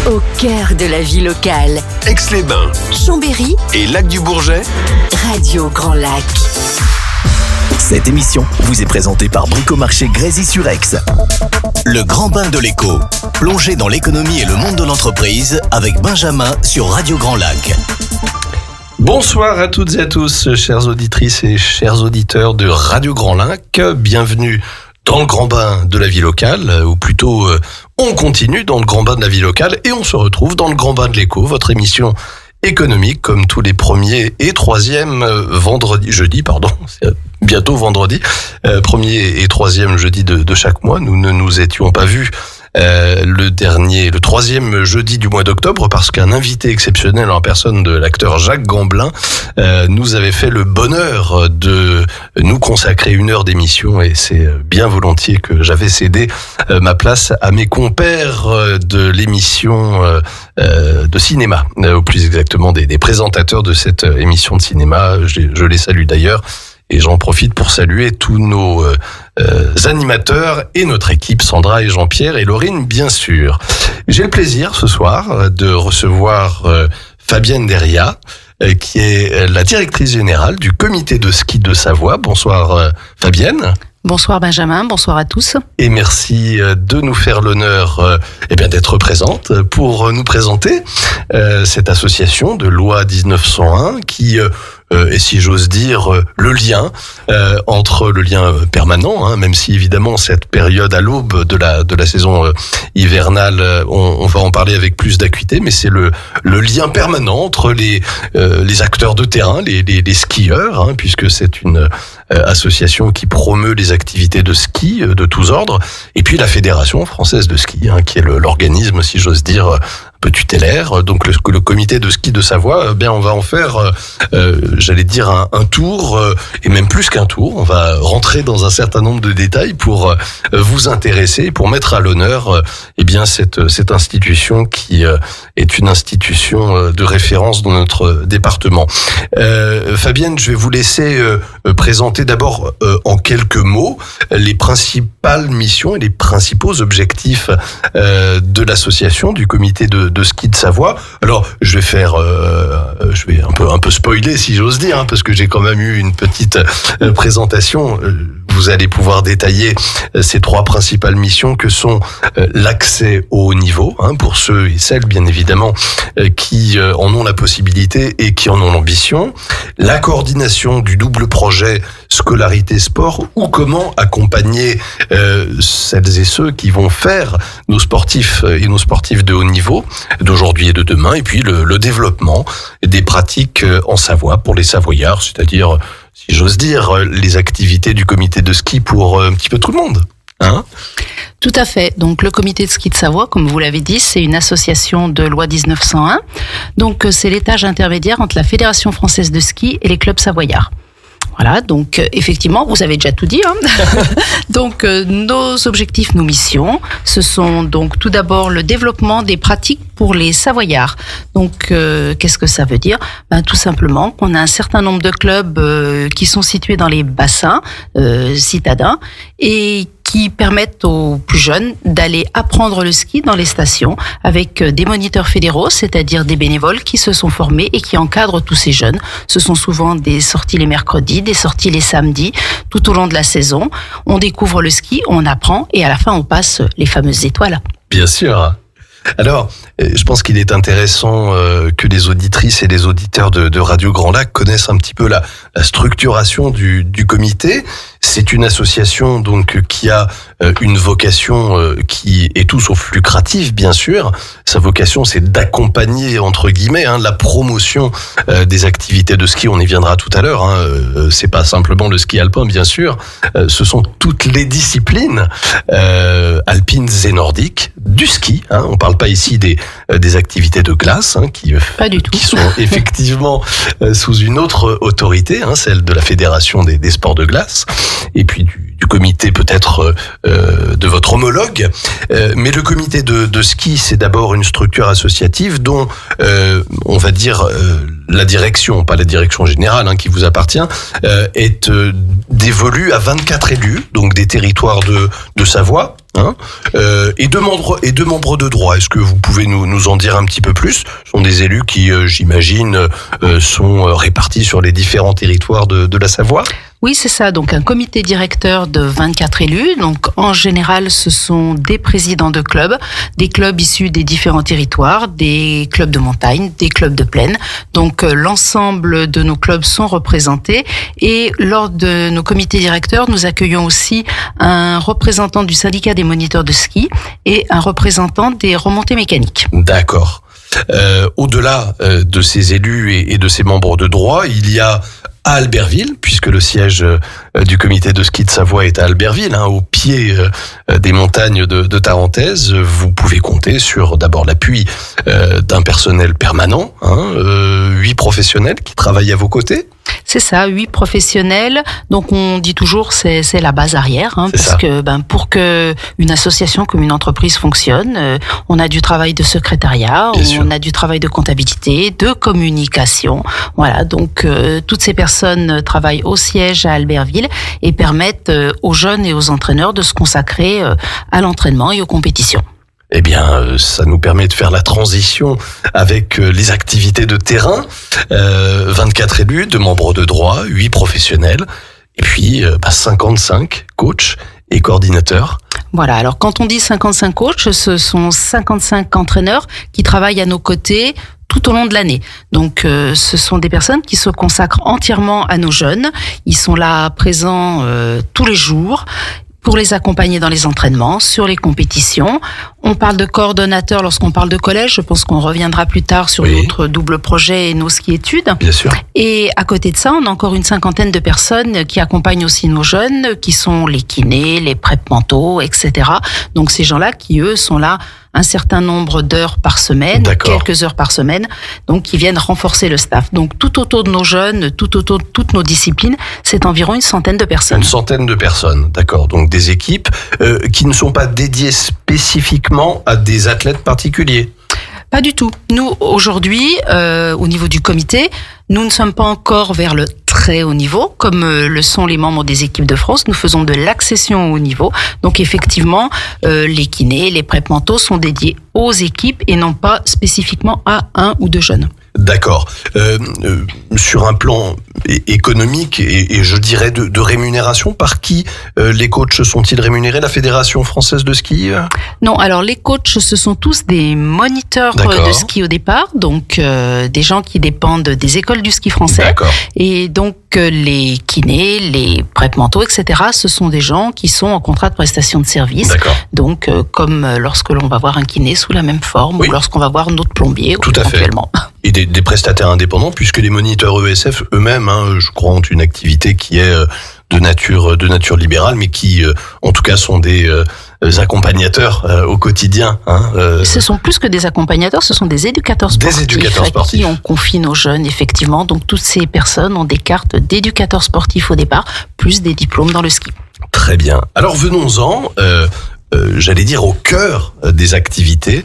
Au cœur de la vie locale. Aix-les-Bains, Chambéry et Lac-du-Bourget. Radio Grand Lac. Cette émission vous est présentée par Bricomarché Grésy-sur-Aix. Le grand bain de l'écho. Plongez dans l'économie et le monde de l'entreprise avec Benjamin sur Radio Grand Lac. Bonsoir à toutes et à tous, chères auditrices et chers auditeurs de Radio Grand Lac. Bienvenue dans le grand bain de la vie locale, ou plutôt on continue dans le grand bain de la vie locale et on se retrouve dans le grand bain de l'écho, votre émission économique comme tous les premiers et troisièmes jeudi, c'est bientôt vendredi, premier et troisième jeudi de chaque mois. Nous ne nous étions pas vus le troisième jeudi du mois d'octobre parce qu'un invité exceptionnel en personne de l'acteur Jacques Gamblin nous avait fait le bonheur de nous consacrer 1 heure d'émission, et c'est bien volontiers que j'avais cédé ma place à mes compères de l'émission de cinéma, ou plus exactement des présentateurs de cette émission de cinéma. Je les salue d'ailleurs. Et j'en profite pour saluer tous nos animateurs et notre équipe, Sandra et Jean-Pierre et Laurine, bien sûr. J'ai le plaisir ce soir de recevoir Fabienne Deria, qui est la directrice générale du comité de ski de Savoie. Bonsoir Fabienne. Bonsoir Benjamin, bonsoir à tous. Et merci de nous faire l'honneur d'être présente pour nous présenter cette association de loi 1901 qui et si j'ose dire le lien entre le lien permanent, même si évidemment cette période à l'aube de la saison hivernale, on va en parler avec plus d'acuité, mais c'est le lien permanent entre les acteurs de terrain, les skieurs, puisque c'est une association qui promeut les activités de ski de tous ordres, et puis la Fédération française de ski, qui est l'organisme, si j'ose dire, un peu tutélaire. Donc le comité de ski de Savoie, on va en faire, j'allais dire, un tour, et même plus qu'un tour. On va rentrer dans un certain nombre de détails pour vous intéresser, pour mettre à l'honneur cette institution qui est une institution de référence dans notre département. Fabienne, je vais vous laisser présenter d'abord en quelques mots les principales missions et les principaux objectifs de l'association, du comité de ski de Savoie. Alors, je vais un peu spoiler, si j'ose dire, parce que j'ai quand même eu une petite présentation. Vous allez pouvoir détailler ces 3 principales missions que sont l'accès au haut niveau, pour ceux et celles, bien évidemment, qui en ont la possibilité et qui en ont l'ambition, la coordination du double projet scolarité-sport, ou comment accompagner celles et ceux qui vont faire nos sportifs et nos sportifs de haut niveau d'aujourd'hui et de demain, et puis le développement des pratiques en Savoie pour les Savoyards, c'est-à-dire, si j'ose dire, les activités du comité de ski pour un petit peu tout le monde. Tout à fait. Donc le comité de ski de Savoie, comme vous l'avez dit, c'est une association de loi 1901. Donc c'est l'étage intermédiaire entre la Fédération française de ski et les clubs savoyards. Voilà, donc effectivement, vous avez déjà tout dit. Donc nos objectifs, nos missions, ce sont donc tout d'abord le développement des pratiques pour les Savoyards. Donc qu'est-ce que ça veut dire ? Tout simplement qu'on a un certain nombre de clubs qui sont situés dans les bassins citadins et qui permettent aux plus jeunes d'aller apprendre le ski dans les stations avec des moniteurs fédéraux, c'est-à-dire des bénévoles qui se sont formés et qui encadrent tous ces jeunes. Ce sont souvent des sorties les mercredis, des sorties les samedis, tout au long de la saison. On découvre le ski, on apprend et à la fin on passe les fameuses étoiles. Bien sûr. Alors, je pense qu'il est intéressant que les auditrices et les auditeurs de Radio Grand Lac connaissent un petit peu la structuration du comité. C'est une association donc qui a une vocation qui est tout sauf lucrative, bien sûr. Sa vocation, c'est d'accompagner, entre guillemets, la promotion des activités de ski. On y viendra tout à l'heure. C'est pas simplement le ski alpin, bien sûr. Ce sont toutes les disciplines alpines et nordiques du ski. On parle pas ici des activités de glace, qui sont effectivement sous une autre autorité, celle de la Fédération des sports de glace, et puis du comité peut-être de votre homologue. Mais le comité de ski, c'est d'abord une structure associative dont on va dire la direction, pas la direction générale qui vous appartient, est dévolue à 24 élus, donc des territoires de Savoie, et deux membres de droit. Est-ce que vous pouvez nous en dire un petit peu plus? Ce sont des élus qui, j'imagine, sont répartis sur les différents territoires de la Savoie. Oui, c'est ça. Donc, un comité directeur de 24 élus. Donc, en général, ce sont des présidents de clubs, des clubs issus des différents territoires, des clubs de montagne, des clubs de plaine. Donc, l'ensemble de nos clubs sont représentés. Et lors de nos comités directeurs, nous accueillons aussi un représentant du syndicat des moniteurs de ski et un représentant des remontées mécaniques. D'accord. Au-delà de ces élus et de ces membres de droit, il y a à Albertville, puisque le siège du comité de ski de Savoie est à Albertville, au pied des montagnes de Tarentaise, vous pouvez compter sur d'abord l'appui d'un personnel permanent, 8 professionnels qui travaillent à vos côtés. C'est ça, 8 professionnels. Donc on dit toujours c'est la base arrière, parce que pour que une association comme une entreprise fonctionne, on a du travail de secrétariat, on a du travail de comptabilité, de communication. Voilà, donc toutes ces personnes travaillent au siège à Albertville et permettent aux jeunes et aux entraîneurs de se consacrer à l'entraînement et aux compétitions. Eh bien, ça nous permet de faire la transition avec les activités de terrain. 24 élus, 2 membres de droit, 8 professionnels, et puis 55 coachs et coordinateurs. Voilà, alors quand on dit 55 coachs, ce sont 55 entraîneurs qui travaillent à nos côtés tout au long de l'année. Donc, ce sont des personnes qui se consacrent entièrement à nos jeunes. Ils sont là présents tous les jours pour les accompagner dans les entraînements, sur les compétitions. On parle de coordonnateurs lorsqu'on parle de collège. Je pense qu'on reviendra plus tard sur notre double projet et nos ski-études. Bien sûr. Et à côté de ça, on a encore une 50aine de personnes qui accompagnent aussi nos jeunes, qui sont les kinés, les prep mentaux, etc. Donc ces gens-là qui, eux, sont là un certain nombre d'heures par semaine, quelques heures par semaine, donc qui viennent renforcer le staff. Donc tout autour de nos jeunes, tout autour de toutes nos disciplines, c'est environ une centaine de personnes. Une centaine de personnes, d'accord. Donc des équipes qui ne sont pas dédiées spécifiquement à des athlètes particuliers. Pas du tout. Nous, aujourd'hui, au niveau du comité, nous ne sommes pas encore vers le très haut niveau, comme le sont les membres des équipes de France. Nous faisons de l'accession au haut niveau. Donc effectivement, les kinés, les prep mentaux sont dédiés aux équipes et non pas spécifiquement à 1 ou 2 jeunes. D'accord. Sur un plan économique et je dirais de rémunération, par qui les coachs sont-ils rémunérés? La Fédération française de ski? Non, alors les coachs, ce sont tous des moniteurs de ski au départ, donc des gens qui dépendent des écoles du ski français. D'accord. Et donc les kinés, les prep mentaux, etc., ce sont des gens qui sont en contrat de prestation de service. D'accord. Donc comme lorsque l'on va voir un kiné sous la même forme, ou lorsqu'on va voir notre plombier. Tout à fait. Et des prestataires indépendants, puisque les moniteurs ESF eux-mêmes, je crois, ont une activité qui est de nature libérale, mais qui, en tout cas, sont des accompagnateurs au quotidien. Ce sont plus que des accompagnateurs, ce sont des éducateurs sportifs. Des éducateurs sportifs. Qui on confie nos jeunes, effectivement. Donc, toutes ces personnes ont des cartes d'éducateurs sportifs au départ, plus des diplômes dans le ski. Très bien. Alors, venons-en. J'allais dire au cœur des activités.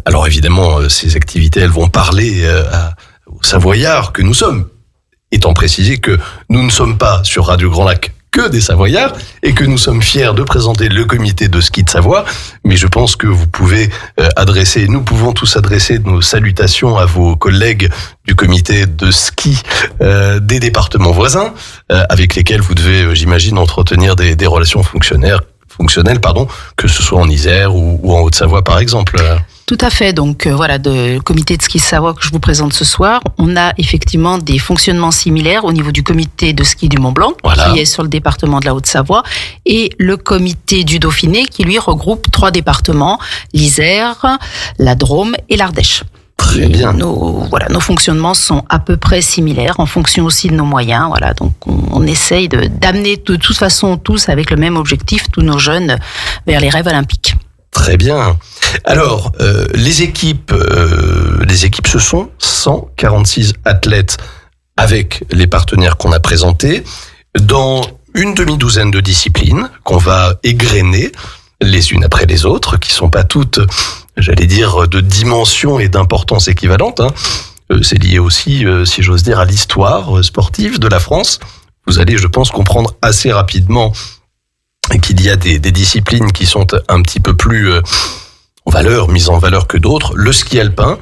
Alors évidemment, ces activités, elles vont parler aux Savoyards que nous sommes, étant précisé que nous ne sommes pas sur Radio Grand Lac que des Savoyards et que nous sommes fiers de présenter le comité de ski de Savoie. Mais je pense que vous pouvez nous pouvons tous adresser nos salutations à vos collègues du comité de ski des départements voisins, avec lesquels vous devez, j'imagine, entretenir des relations fonctionnelles, que ce soit en Isère ou en Haute-Savoie par exemple. Tout à fait. Donc voilà, le comité de ski de Savoie que je vous présente ce soir, on a effectivement des fonctionnements similaires au niveau du comité de ski du Mont-Blanc, qui est sur le département de la Haute-Savoie, et le comité du Dauphiné qui lui regroupe 3 départements, l'Isère, la Drôme et l'Ardèche. Très bien. Nos fonctionnements sont à peu près similaires en fonction aussi de nos moyens. Voilà, donc on essaye d'amener de toute façon tous avec le même objectif, tous nos jeunes vers les rêves olympiques. Très bien. Alors, les équipes, ce sont 146 athlètes avec les partenaires qu'on a présentés dans une demi-douzaine de disciplines qu'on va égrener les unes après les autres, qui sont pas toutes, j'allais dire, de dimension et d'importance équivalentes. C'est lié aussi, si j'ose dire, à l'histoire sportive de la France. Vous allez, je pense, comprendre assez rapidement et qu'il y a des disciplines qui sont un petit peu plus mises en valeur que d'autres. Le ski alpin,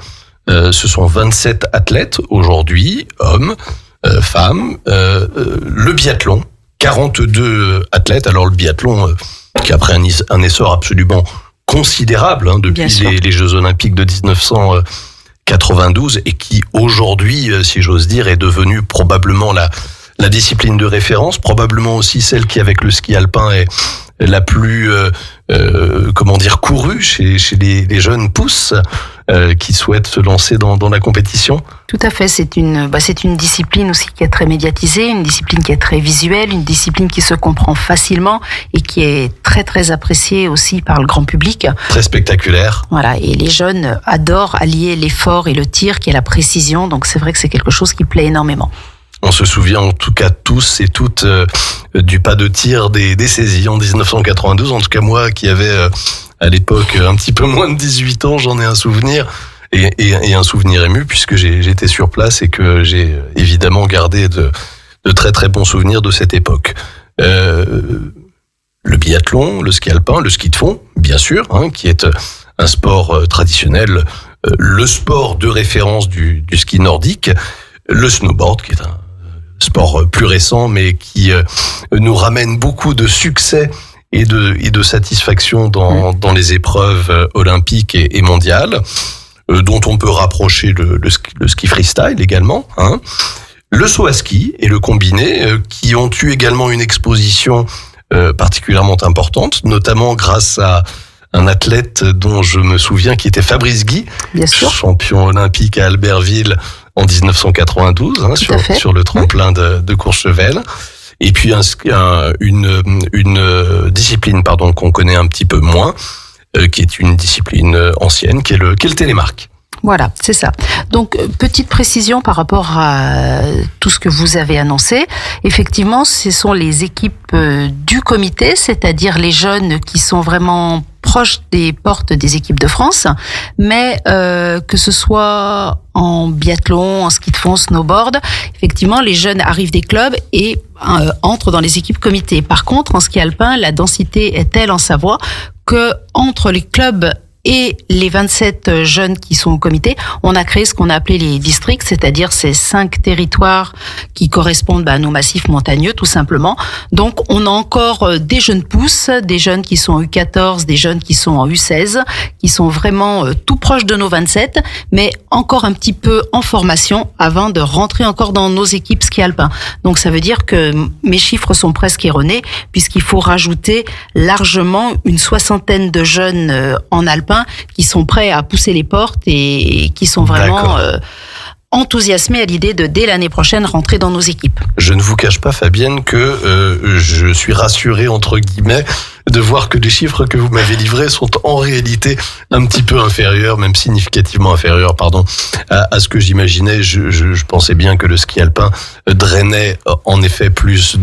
ce sont 27 athlètes aujourd'hui, hommes, femmes. Le biathlon, 42 athlètes. Alors le biathlon, qui a pris un essor absolument considérable depuis les Jeux Olympiques de 1992 et qui aujourd'hui, si j'ose dire, est devenu probablement la discipline de référence, probablement aussi celle qui, avec le ski alpin, est la plus courue chez les jeunes pousses qui souhaitent se lancer dans la compétition. Tout à fait, c'est une discipline aussi qui est très médiatisée, une discipline qui est très visuelle, une discipline qui se comprend facilement et qui est très très appréciée aussi par le grand public. Très spectaculaire. Voilà, et les jeunes adorent allier l'effort et le tir qui est la précision, donc c'est vrai que c'est quelque chose qui plaît énormément. On se souvient en tout cas tous et toutes du pas de tir des saisies en 1992. En tout cas moi qui avais à l'époque un petit peu moins de 18 ans, j'en ai un souvenir et un souvenir ému puisque j'étais sur place et que j'ai évidemment gardé de très très bons souvenirs de cette époque. Le biathlon, le ski alpin, le ski de fond, bien sûr, qui est un sport traditionnel, le sport de référence du ski nordique, le snowboard qui est un sport plus récent mais qui nous ramène beaucoup de succès et de satisfaction dans les épreuves olympiques et mondiales, dont on peut rapprocher le ski freestyle également, le saut à ski et le combiné qui ont eu également une exposition particulièrement importante, notamment grâce à un athlète dont je me souviens qui était Fabrice Guy, champion olympique à Albertville en 1992, sur le tremplin de Courchevel. Et puis une discipline qu'on connaît un petit peu moins, qui est une discipline ancienne, qui est le télémark. Voilà, c'est ça. Donc, petite précision par rapport à tout ce que vous avez annoncé. Effectivement, ce sont les équipes du comité, c'est-à-dire les jeunes qui sont vraiment proches des portes des équipes de France, mais que ce soit en biathlon, en ski de fond, snowboard, effectivement, les jeunes arrivent des clubs et entrent dans les équipes comité. Par contre, en ski alpin, la densité est telle en Savoie que entre les clubs et les 27 jeunes qui sont au comité, on a créé ce qu'on a appelé les districts, c'est-à-dire ces 5 territoires qui correspondent à nos massifs montagneux, tout simplement. Donc, on a encore des jeunes pousses, des jeunes qui sont en U14, des jeunes qui sont en U16, qui sont vraiment tout proches de nos 27, mais encore un petit peu en formation avant de rentrer encore dans nos équipes ski alpin. Donc, ça veut dire que mes chiffres sont presque erronés, puisqu'il faut rajouter largement une 60aine de jeunes en alpin qui sont prêts à pousser les portes et qui sont vraiment enthousiasmés à l'idée de, dès l'année prochaine, rentrer dans nos équipes. Je ne vous cache pas, Fabienne, que je suis rassuré, entre guillemets, de voir que les chiffres que vous m'avez livrés sont en réalité un petit peu inférieurs, même significativement inférieurs, à ce que j'imaginais. Je pensais bien que le ski alpin drainait en effet plus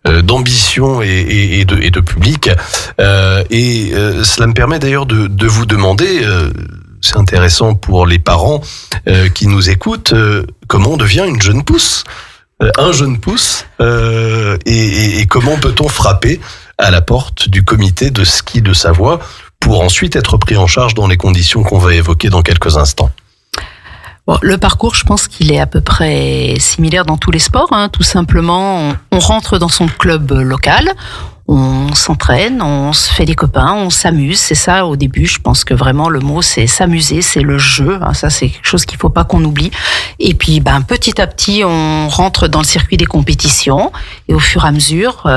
d'ambition et de public. Cela me permet d'ailleurs de vous demander, c'est intéressant pour les parents qui nous écoutent, comment on devient une jeune pousse, un jeune pousse, et comment peut-on frapper à la porte du comité de ski de Savoie pour ensuite être pris en charge dans les conditions qu'on va évoquer dans quelques instants. Bon, le parcours, je pense qu'il est à peu près similaire dans tous les sports. Tout simplement, on rentre dans son club local, on s'entraîne, on se fait des copains, on s'amuse. C'est ça au début. Je pense que vraiment le mot c'est s'amuser, c'est le jeu. Ça c'est quelque chose qu'il faut pas qu'on oublie. Et puis petit à petit, on rentre dans le circuit des compétitions et au fur et à mesure,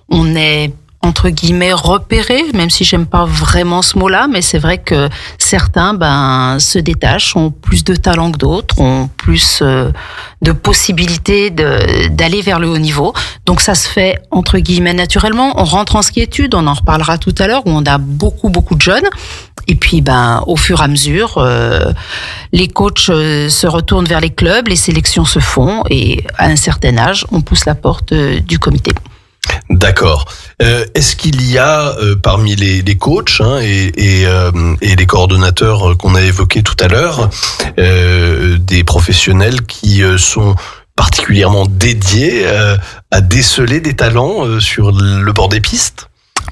on est entre guillemets repérés, même si j'aime pas vraiment ce mot-là, mais c'est vrai que certains se détachent, ont plus de talent que d'autres, ont plus de possibilités d'aller vers le haut niveau. Donc ça se fait entre guillemets naturellement. On rentre en ski-études, on en reparlera tout à l'heure, où on a beaucoup de jeunes. Et puis au fur et à mesure, les coachs se retournent vers les clubs, les sélections se font et à un certain âge, on pousse la porte du comité. D'accord. Est-ce qu'il y a parmi les coachs et les coordonnateurs qu'on a évoqués tout à l'heure des professionnels qui sont particulièrement dédiés à déceler des talents sur le bord des pistes ?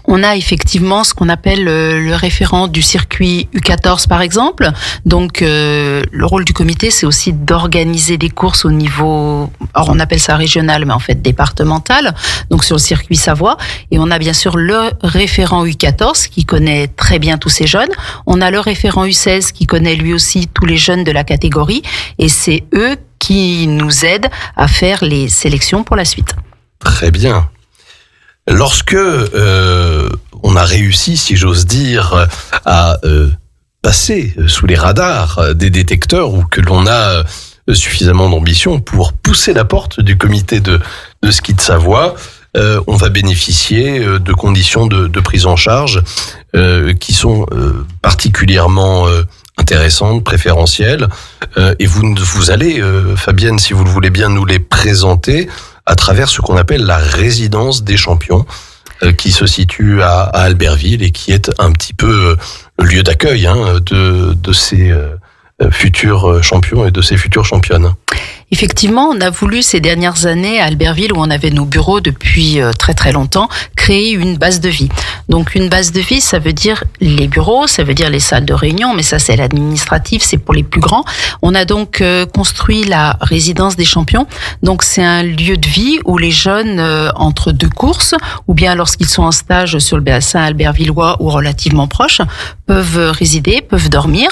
On a effectivement ce qu'on appelle le référent du circuit U14 par exemple. Donc le rôle du comité, c'est aussi d'organiser des courses au niveau, alors on appelle ça régional, mais en fait départemental, donc sur le circuit Savoie. Et on a bien sûr le référent U14 qui connaît très bien tous ces jeunes. On a le référent U16 qui connaît lui aussi tous les jeunes de la catégorie. Et c'est eux qui nous aident à faire les sélections pour la suite. Très bien. Lorsque on a réussi, si j'ose dire, à passer sous les radars des détecteurs, ou que l'on a suffisamment d'ambition pour pousser la porte du comité de ski de Savoie, on va bénéficier de conditions de prise en charge qui sont particulièrement intéressantes, préférentielles, et vous allez, Fabienne, si vous le voulez bien, nous les présenter à travers ce qu'on appelle la résidence des champions, qui se situe à Albertville et qui est un petit peu le lieu d'accueil de ces futurs champions et de ces futures championnes. Effectivement, on a voulu ces dernières années à Albertville, où on avait nos bureaux depuis très très longtemps, créer une base de vie. Donc une base de vie, ça veut dire les bureaux, ça veut dire les salles de réunion, mais ça c'est l'administratif, c'est pour les plus grands. On a donc construit la résidence des champions. Donc c'est un lieu de vie où les jeunes, entre deux courses, ou bien lorsqu'ils sont en stage sur le bassin albertvillois ou relativement proche, peuvent résider, peuvent dormir.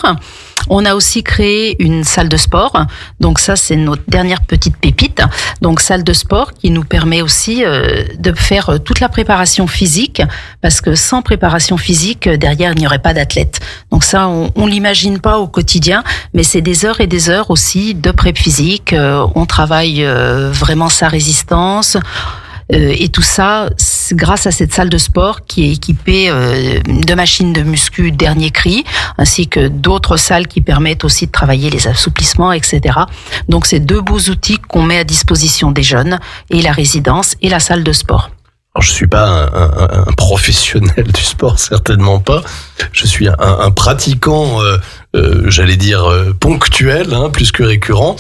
On a aussi créé une salle de sport. Donc ça, c'est notre dernière petite pépite. Donc salle de sport qui nous permet aussi de faire toute la préparation physique, parce que sans préparation physique, derrière, il n'y aurait pas d'athlète. Donc ça, on l'imagine pas au quotidien, mais c'est des heures et des heures aussi de prep physique. On travaille vraiment sa résistance. Et tout ça, grâce à cette salle de sport qui est équipée de machines de muscu dernier cri, ainsi que d'autres salles qui permettent aussi de travailler les assouplissements, etc. Donc, c'est deux beaux outils qu'on met à disposition des jeunes, et la résidence et la salle de sport. Alors, je suis pas un professionnel du sport, certainement pas. Je suis un pratiquant, j'allais dire ponctuel, plus que récurrent.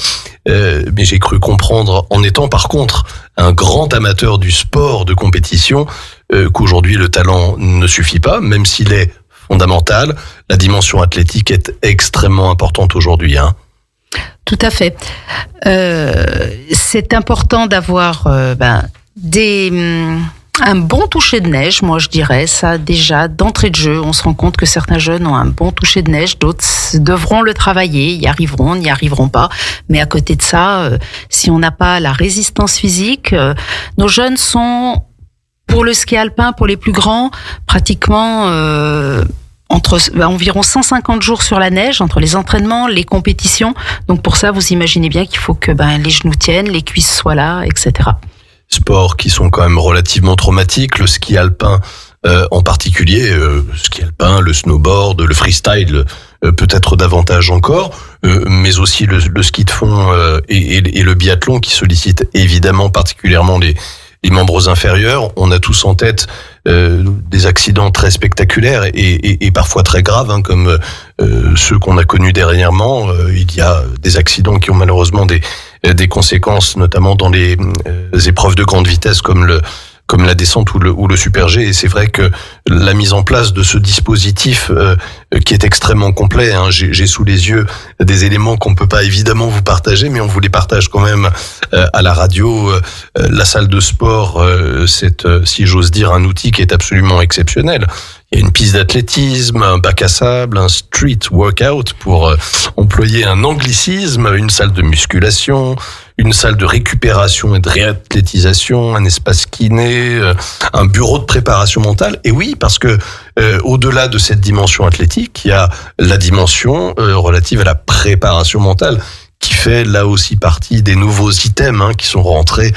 Mais j'ai cru comprendre, en étant par contre un grand amateur du sport de compétition, qu'aujourd'hui le talent ne suffit pas, même s'il est fondamental. La dimension athlétique est extrêmement importante aujourd'hui. Tout à fait. C'est important d'avoir un bon toucher de neige, moi je dirais ça déjà d'entrée de jeu. On se rend compte que certains jeunes ont un bon toucher de neige, d'autres devront le travailler, y arriveront, n'y arriveront pas. Mais à côté de ça, si on n'a pas la résistance physique, nos jeunes sont, pour le ski alpin, pour les plus grands, pratiquement entre environ 150 jours sur la neige, entre les entraînements, les compétitions. Donc pour ça, vous imaginez bien qu'il faut que les genoux tiennent, les cuisses soient là, etc. Sports qui sont quand même relativement traumatiques, le ski alpin en particulier, le ski alpin, le snowboard, le freestyle peut-être davantage encore, mais aussi le ski de fond et le biathlon qui sollicitent évidemment particulièrement les membres inférieurs. On a tous en tête des accidents très spectaculaires et parfois très graves, comme ceux qu'on a connus dernièrement. Il y a des accidents qui ont malheureusement des conséquences, notamment dans les épreuves de grande vitesse comme la descente ou le super G. Et c'est vrai que la mise en place de ce dispositif qui est extrêmement complet, j'ai sous les yeux des éléments qu'on peut pas évidemment vous partager, mais on vous les partage quand même à la radio. La salle de sport, c'est, si j'ose dire, un outil qui est absolument exceptionnel. Il y a une piste d'athlétisme, un bac à sable, un street workout pour employer un anglicisme, une salle de musculation, une salle de récupération et de réathlétisation, un espace kiné, un bureau de préparation mentale. Et oui, parce que au-delà de cette dimension athlétique, il y a la dimension relative à la préparation mentale, qui fait là aussi partie des nouveaux items qui sont rentrés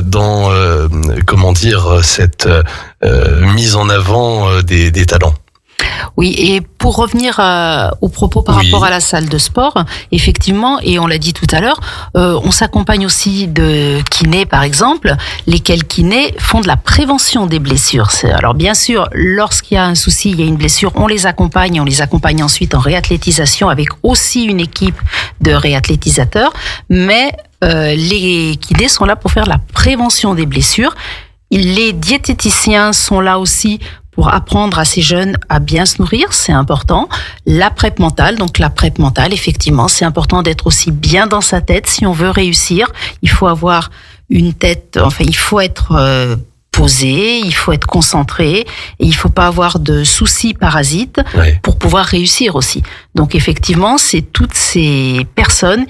dans cette mise en avant des talents. Oui, et pour revenir au propos par rapport à la salle de sport, effectivement, et on l'a dit tout à l'heure, on s'accompagne aussi de kinés, par exemple, lesquels kinés font de la prévention des blessures. Alors bien sûr, lorsqu'il y a un souci, il y a une blessure, on les accompagne ensuite en réathlétisation avec aussi une équipe de réathlétisateurs, mais les kinés sont là pour faire la prévention des blessures. Les diététiciens sont là aussi pour apprendre à ces jeunes à bien se nourrir, c'est important. La PrEP mentale, donc la PrEP mentale, effectivement, c'est important d'être aussi bien dans sa tête. Si on veut réussir, il faut avoir une tête, enfin, il faut être posé, il faut être concentré, et il faut pas avoir de soucis parasites pour pouvoir réussir aussi. Donc effectivement, c'est toutes ces personnes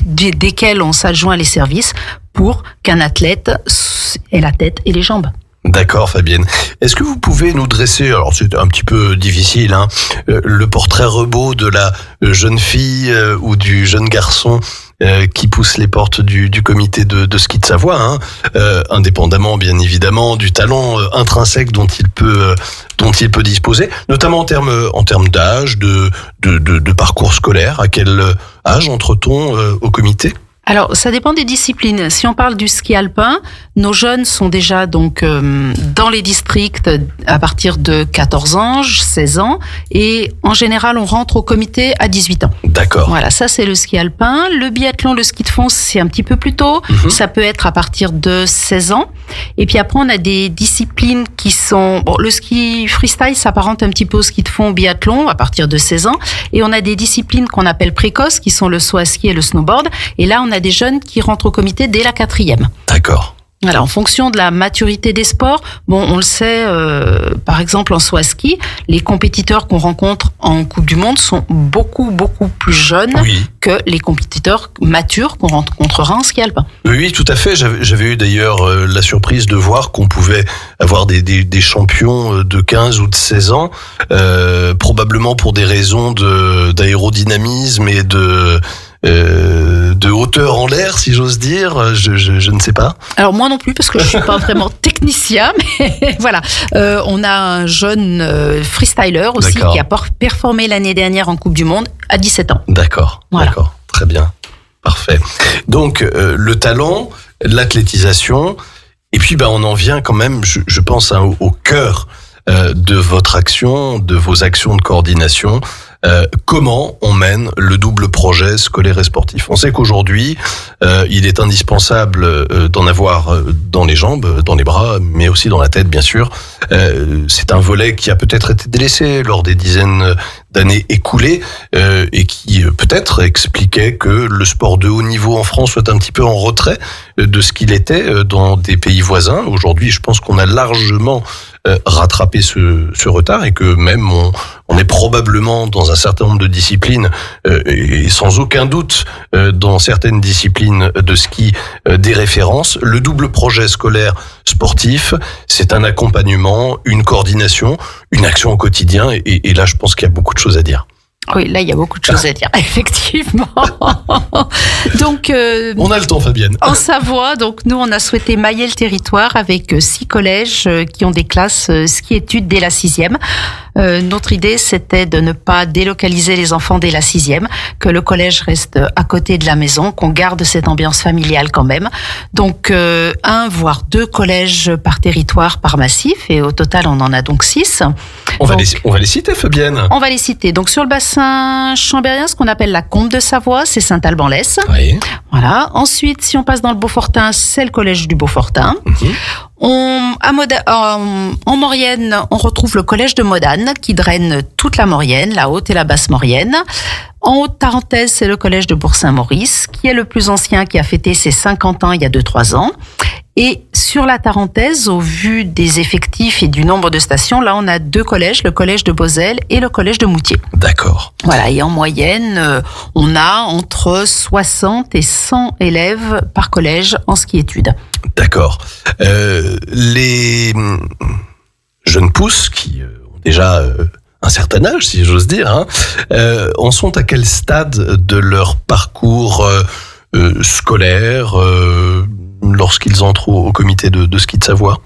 desquelles on s'adjoint les services pour qu'un athlète ait la tête et les jambes. D'accord, Fabienne. Est-ce que vous pouvez nous dresser, alors c'est un petit peu difficile, hein, le portrait robot de la jeune fille ou du jeune garçon qui pousse les portes du comité de ski de Savoie, hein, indépendamment bien évidemment du talent intrinsèque dont il peut disposer, notamment en termes d'âge, de parcours scolaire. À quel âge entre-t-on au comité ? Alors, ça dépend des disciplines. Si on parle du ski alpin, nos jeunes sont déjà donc dans les districts à partir de 14 ans, 16 ans, et en général, on rentre au comité à 18 ans. D'accord. Voilà, ça c'est le ski alpin. Le biathlon, le ski de fond, c'est un petit peu plus tôt. Ça peut être à partir de 16 ans. Et puis après, on a des disciplines qui sont... Bon, le ski freestyle s'apparente un petit peu au ski de fond, au biathlon, à partir de 16 ans. Et on a des disciplines qu'on appelle précoces, qui sont le saut à ski et le snowboard. Et là, on a des jeunes qui rentrent au comité dès la 4e. D'accord. Voilà, en fonction de la maturité des sports, bon, on le sait, par exemple en saut à ski, les compétiteurs qu'on rencontre en Coupe du Monde sont beaucoup plus jeunes que les compétiteurs matures qu'on rencontrera en ski alpin. Oui, tout à fait. J'avais eu d'ailleurs la surprise de voir qu'on pouvait avoir des champions de 15 ou de 16 ans, probablement pour des raisons d'aérodynamisme et de hauteur en l'air, si j'ose dire, je ne sais pas. Alors moi non plus, parce que je suis pas vraiment technicien, mais voilà. On a un jeune freestyler aussi qui a performé l'année dernière en Coupe du Monde à 17 ans. D'accord, voilà. D'accord, très bien, parfait. Donc le talent, l'athlétisation, et puis on en vient quand même, je pense, au cœur de votre action, de vos actions de coordination. Comment on mène le double projet scolaire et sportif ? On sait qu'aujourd'hui, il est indispensable d'en avoir dans les jambes, dans les bras, mais aussi dans la tête, bien sûr. C'est un volet qui a peut-être été délaissé lors des dizaines d'années écoulées et qui peut-être expliquait que le sport de haut niveau en France soit un petit peu en retrait de ce qu'il était dans des pays voisins. Aujourd'hui, je pense qu'on a largement rattraper ce retard et que même on est probablement dans un certain nombre de disciplines et sans aucun doute dans certaines disciplines de ski des références. Le double projet scolaire sportif, c'est un accompagnement, une coordination, une action au quotidien et là je pense qu'il y a beaucoup de choses à dire. Oui, là, il y a beaucoup de choses à dire, effectivement. Donc, on a le temps, Fabienne. En Savoie, donc, nous, on a souhaité mailler le territoire avec 6 collèges qui ont des classes ski-études dès la 6e. Notre idée, c'était de ne pas délocaliser les enfants dès la 6e, que le collège reste à côté de la maison, qu'on garde cette ambiance familiale quand même. Donc, 1 voire 2 collèges par territoire, par massif, et au total, on en a donc 6. On va les citer, Fabienne. On va les citer. Donc, sur le bassin chambérien, ce qu'on appelle la Combe de Savoie, c'est Saint-Alban-l'Hesse. Oui. Voilà. Ensuite, si on passe dans le Beaufortain, c'est le collège du Beaufortain. En Maurienne, on retrouve le collège de Modane qui draine toute la Maurienne, la haute et la basse Maurienne. En Haute-Tarentaise, c'est le collège de Bourg-Saint-Maurice qui est le plus ancien, qui a fêté ses 50 ans il y a 2-3 ans. Et sur la Tarentaise, au vu des effectifs et du nombre de stations, là, on a 2 collèges, le collège de Beauzelle et le collège de Moutier. D'accord. Voilà. Et en moyenne, on a entre 60 et 100 élèves par collège en ski-études. D'accord. Les jeunes pousses qui ont déjà un certain âge, si j'ose dire, en sont à quel stade de leur parcours scolaire lorsqu'ils entrent au comité de ski de Savoie ?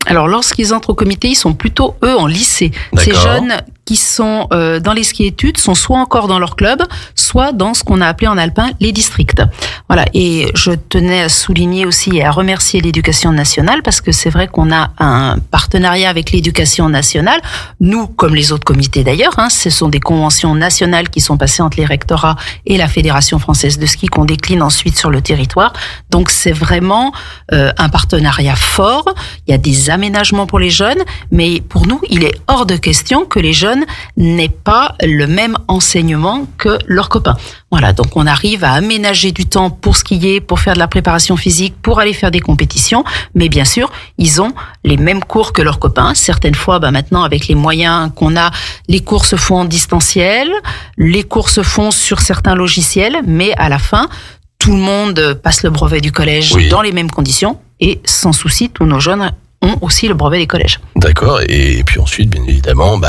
Alors, lorsqu'ils entrent au comité, ils sont plutôt, eux, en lycée. D'accord. Ces jeunes qui sont dans les ski-études sont soit encore dans leur club, soit dans ce qu'on a appelé en alpin les districts. Voilà. Et je tenais à souligner aussi et à remercier l'Éducation nationale parce que c'est vrai qu'on a un partenariat avec l'Éducation nationale. Nous, comme les autres comités d'ailleurs, ce sont des conventions nationales qui sont passées entre les rectorats et la Fédération française de ski qu'on décline ensuite sur le territoire. Donc c'est vraiment un partenariat fort. Il y a des aménagements pour les jeunes, mais pour nous, il est hors de question que les jeunes n'aient pas le même enseignement que leurs copains. Voilà, donc on arrive à aménager du temps pour skier, pour faire de la préparation physique, pour aller faire des compétitions, mais bien sûr, ils ont les mêmes cours que leurs copains. Certaines fois, maintenant, avec les moyens qu'on a, les cours se font en distanciel, les cours se font sur certains logiciels, mais à la fin, tout le monde passe le brevet du collège dans les mêmes conditions et sans souci, tous nos jeunes ont aussi le brevet des collèges. D'accord, et puis ensuite, bien évidemment,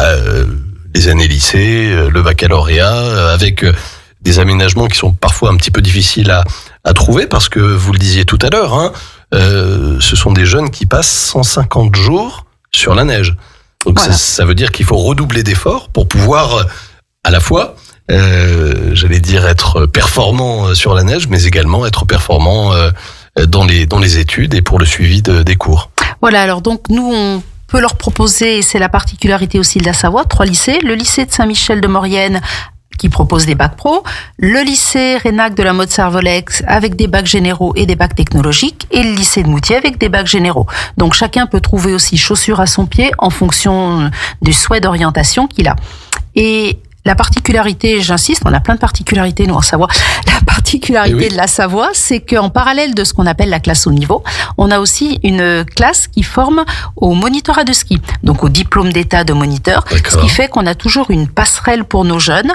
les années lycée, le baccalauréat, avec des aménagements qui sont parfois un petit peu difficiles à trouver, parce que vous le disiez tout à l'heure, ce sont des jeunes qui passent 150 jours sur la neige. Donc voilà. Ça veut dire qu'il faut redoubler d'efforts pour pouvoir à la fois, j'allais dire, être performant sur la neige, mais également être performant dans les études et pour le suivi des cours. Voilà, alors donc nous on peut leur proposer, et c'est la particularité aussi de la Savoie, 3 lycées. Le lycée de Saint-Michel de Maurienne qui propose des bacs pro, le lycée Rénac de la Motte-Servolex avec des bacs généraux et des bacs technologiques, et le lycée de Moutier avec des bacs généraux. Donc chacun peut trouver aussi chaussures à son pied en fonction du souhait d'orientation qu'il a. Et la particularité, j'insiste, on a plein de particularités nous en Savoie. La particularité de la Savoie, c'est qu'en parallèle de ce qu'on appelle la classe haut niveau, on a aussi une classe qui forme au monitorat de ski, donc au diplôme d'état de moniteur. D'accord. Ce qui fait qu'on a toujours une passerelle pour nos jeunes.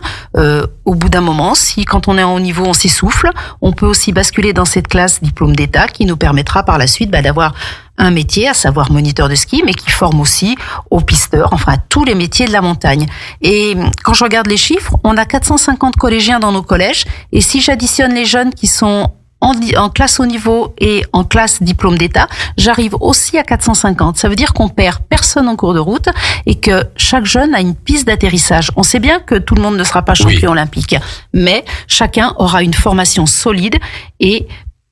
Au bout d'un moment, si quand on est en haut niveau, on s'essouffle, on peut aussi basculer dans cette classe diplôme d'état qui nous permettra par la suite d'avoir un métier, à savoir moniteur de ski, mais qui forme aussi aux pisteurs, enfin à tous les métiers de la montagne. Et quand je regarde les chiffres, on a 450 collégiens dans nos collèges, et si j'additionne les jeunes qui sont en classe haut niveau et en classe diplôme d'état, j'arrive aussi à 450. Ça veut dire qu'on perd personne en cours de route et que chaque jeune a une piste d'atterrissage. On sait bien que tout le monde ne sera pas champion olympique, mais chacun aura une formation solide et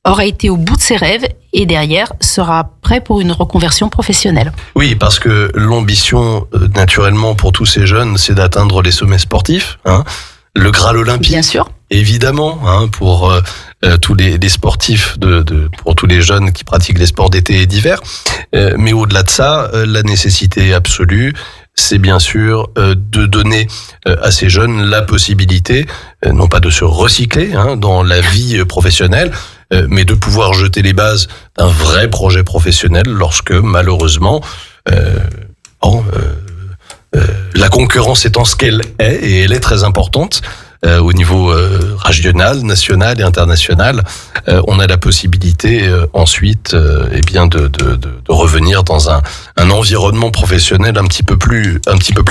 aura été au bout de ses rêves et derrière sera prêt pour une reconversion professionnelle. Oui, parce que l'ambition, naturellement, pour tous ces jeunes, c'est d'atteindre les sommets sportifs, le Graal olympique. Bien sûr. Évidemment, pour tous les sportifs, pour tous les jeunes qui pratiquent les sports d'été et d'hiver. Mais au-delà de ça, la nécessité absolue, c'est bien sûr de donner à ces jeunes la possibilité, non pas de se recycler dans la vie professionnelle, mais de pouvoir jeter les bases d'un vrai projet professionnel lorsque, malheureusement, la concurrence étant ce qu'elle est, et elle est très importante, au niveau régional, national et international, on a la possibilité ensuite de revenir dans un environnement professionnel un petit peu plus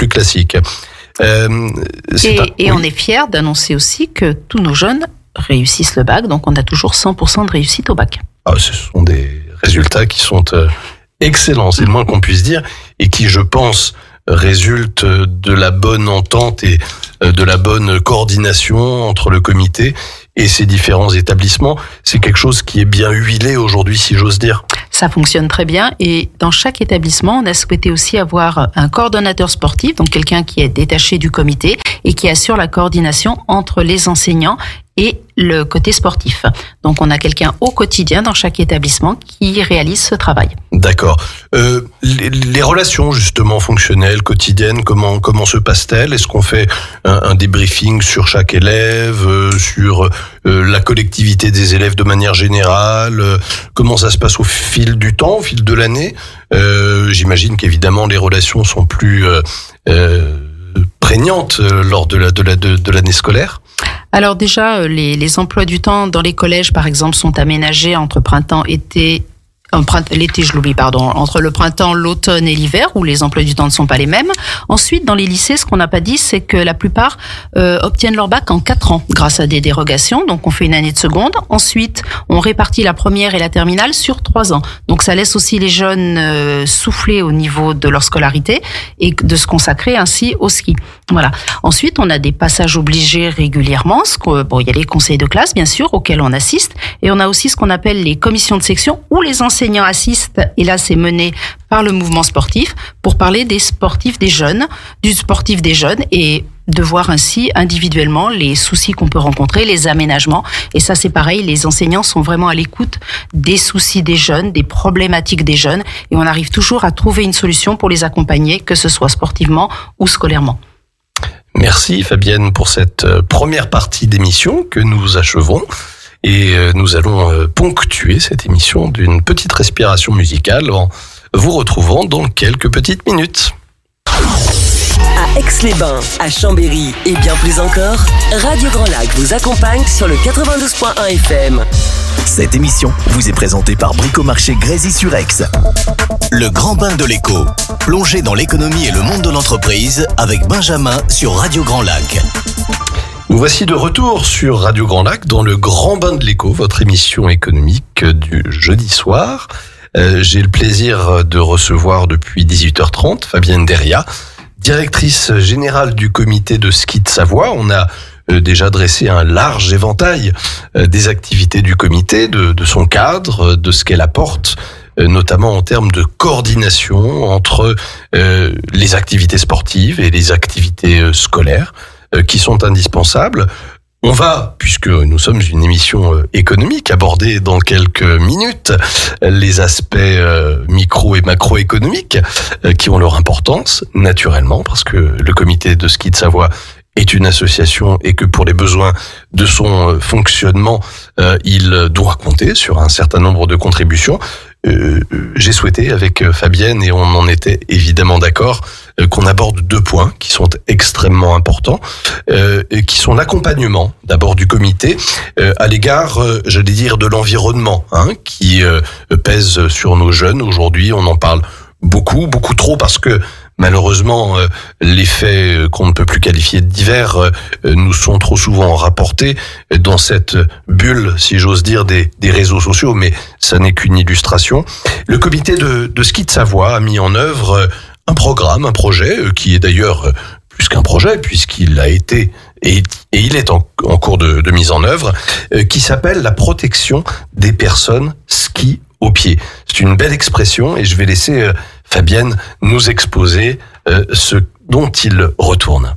classique. On est fiers d'annoncer aussi que tous nos jeunes réussissent le bac, donc on a toujours 100% de réussite au bac. Ce sont des résultats qui sont excellents, c'est le moins qu'on puisse dire, et qui, je pense, résultent de la bonne entente et de la bonne coordination entre le comité et ces différents établissements. C'est quelque chose qui est bien huilé aujourd'hui, si j'ose dire. Ça fonctionne très bien, et dans chaque établissement, on a souhaité aussi avoir un coordonnateur sportif, donc quelqu'un qui est détaché du comité et qui assure la coordination entre les enseignants et le côté sportif. Donc on a quelqu'un au quotidien dans chaque établissement qui réalise ce travail. D'accord. Les relations justement fonctionnelles, quotidiennes, comment se passent-elles ? Est-ce qu'on fait un débriefing sur chaque élève, sur la collectivité des élèves de manière générale ? Comment ça se passe au fil du temps, au fil de l'année ? J'imagine qu'évidemment les relations sont plus prégnantes lors de l'année scolaire. Alors déjà, les emplois du temps dans les collèges, par exemple, sont aménagés entre printemps, été, l'été, je l'oublie, pardon, entre le printemps, l'automne et l'hiver, où les emplois du temps ne sont pas les mêmes. Ensuite, dans les lycées, ce qu'on n'a pas dit, c'est que la plupart obtiennent leur bac en 4 ans, grâce à des dérogations. Donc, on fait une année de seconde. Ensuite, on répartit la première et la terminale sur 3 ans. Donc, ça laisse aussi les jeunes souffler au niveau de leur scolarité et de se consacrer ainsi au ski. Voilà. Ensuite, on a des passages obligés régulièrement. Bon, il y a les conseils de classe, bien sûr, auxquels on assiste. Et on a aussi ce qu'on appelle les commissions de section où les enseignants assistent. Et là, c'est mené par le mouvement sportif pour parler des sportifs des jeunes, du sportif des jeunes et de voir ainsi individuellement les soucis qu'on peut rencontrer, les aménagements. Et ça, c'est pareil, les enseignants sont vraiment à l'écoute des soucis des jeunes, des problématiques des jeunes. Et on arrive toujours à trouver une solution pour les accompagner, que ce soit sportivement ou scolairement. Merci Fabienne pour cette première partie d'émission que nous achevons. Et nous allons ponctuer cette émission d'une petite respiration musicale en vous retrouvant dans quelques petites minutes. À Aix-les-Bains, à Chambéry et bien plus encore, Radio Grand Lac vous accompagne sur le 92.1 FM. Cette émission vous est présentée par Bricomarché Grésy-sur-Aix. Le grand bain de l'écho. Plongez dans l'économie et le monde de l'entreprise avec Benjamin sur Radio Grand Lac. Nous voici de retour sur Radio Grand Lac dans le Grand Bain de l'écho, votre émission économique du jeudi soir. J'ai le plaisir de recevoir depuis 18h30 Fabienne Deria, directrice générale du comité de ski de Savoie. On a déjà dressé un large éventail des activités du comité, de son cadre, de ce qu'elle apporte, notamment en termes de coordination entre les activités sportives et les activités scolaires qui sont indispensables. On va, puisque nous sommes une émission économique, aborder dans quelques minutes les aspects micro et macroéconomiques qui ont leur importance, naturellement, parce que le comité de ski de Savoie est une association et que pour les besoins de son fonctionnement, il doit compter sur un certain nombre de contributions. J'ai souhaité avec Fabienne, et on en était évidemment d'accord, qu'on aborde 2 points qui sont extrêmement importants, et qui sont l'accompagnement d'abord du comité à l'égard, j'allais dire, de l'environnement, qui pèse sur nos jeunes. Aujourd'hui, on en parle beaucoup trop, parce que malheureusement, les faits qu'on ne peut plus qualifier de divers nous sont trop souvent rapportés dans cette bulle, si j'ose dire, des réseaux sociaux, mais ça n'est qu'une illustration. Le comité de ski de Savoie a mis en œuvre un programme, un projet, qui est d'ailleurs plus qu'un projet, puisqu'il a été et il est en cours de mise en œuvre, qui s'appelle la protection des personnes ski au pied. C'est une belle expression et je vais laisser Fabienne nous exposer ce dont il retourne.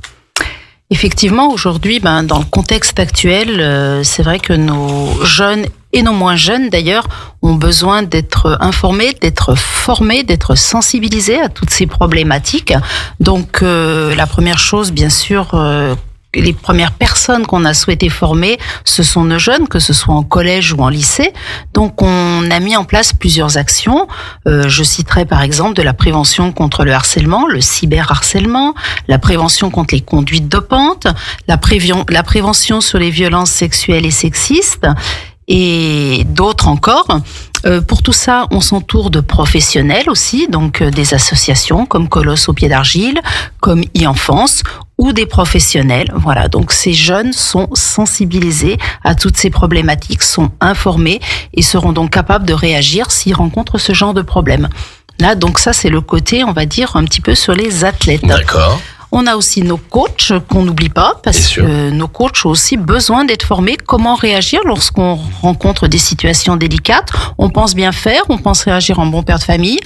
Effectivement, aujourd'hui, dans le contexte actuel, c'est vrai que nos jeunes et nos moins jeunes d'ailleurs ont besoin d'être informés, d'être formés, d'être sensibilisés à toutes ces problématiques. Donc la première chose, bien sûr, les premières personnes qu'on a souhaité former, ce sont nos jeunes, que ce soit en collège ou en lycée. Donc, on a mis en place plusieurs actions. Je citerai par exemple de la prévention contre le harcèlement, le cyberharcèlement, la prévention contre les conduites dopantes, la prévention sur les violences sexuelles et sexistes, et d'autres encore. Pour tout ça, on s'entoure de professionnels aussi, donc des associations comme Colosse au pied d'argile, comme e-enfance, ou des professionnels. Voilà, donc ces jeunes sont sensibilisés à toutes ces problématiques, sont informés et seront donc capables de réagir s'ils rencontrent ce genre de problème. Là, donc ça, c'est le côté, on va dire, un petit peu sur les athlètes. D'accord. On a aussi nos coachs qu'on n'oublie pas, parce que nos coachs ont aussi besoin d'être formés comment réagir lorsqu'on rencontre des situations délicates. On pense bien faire, on pense réagir en bon père de famille.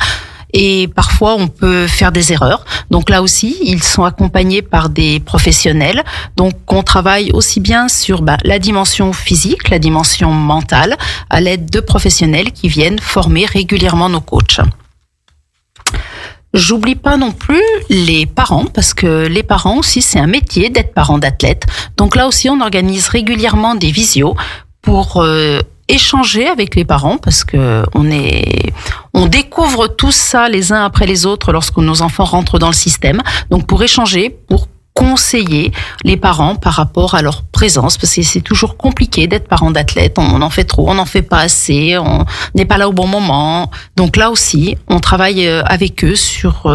Et parfois, on peut faire des erreurs. Donc là aussi, ils sont accompagnés par des professionnels. Donc, on travaille aussi bien sur la dimension physique, la dimension mentale, à l'aide de professionnels qui viennent former régulièrement nos coachs. J'oublie pas non plus les parents, parce que les parents aussi, c'est un métier d'être parent d'athlètes. Donc là aussi, on organise régulièrement des visios pour échanger avec les parents, parce que on découvre tout ça les uns après les autres lorsque nos enfants rentrent dans le système. Donc pour échanger, pour conseiller les parents par rapport à leur présence, parce que c'est toujours compliqué d'être parent d'athlète, on en fait trop, on n'en fait pas assez, on n'est pas là au bon moment. Donc là aussi, on travaille avec eux sur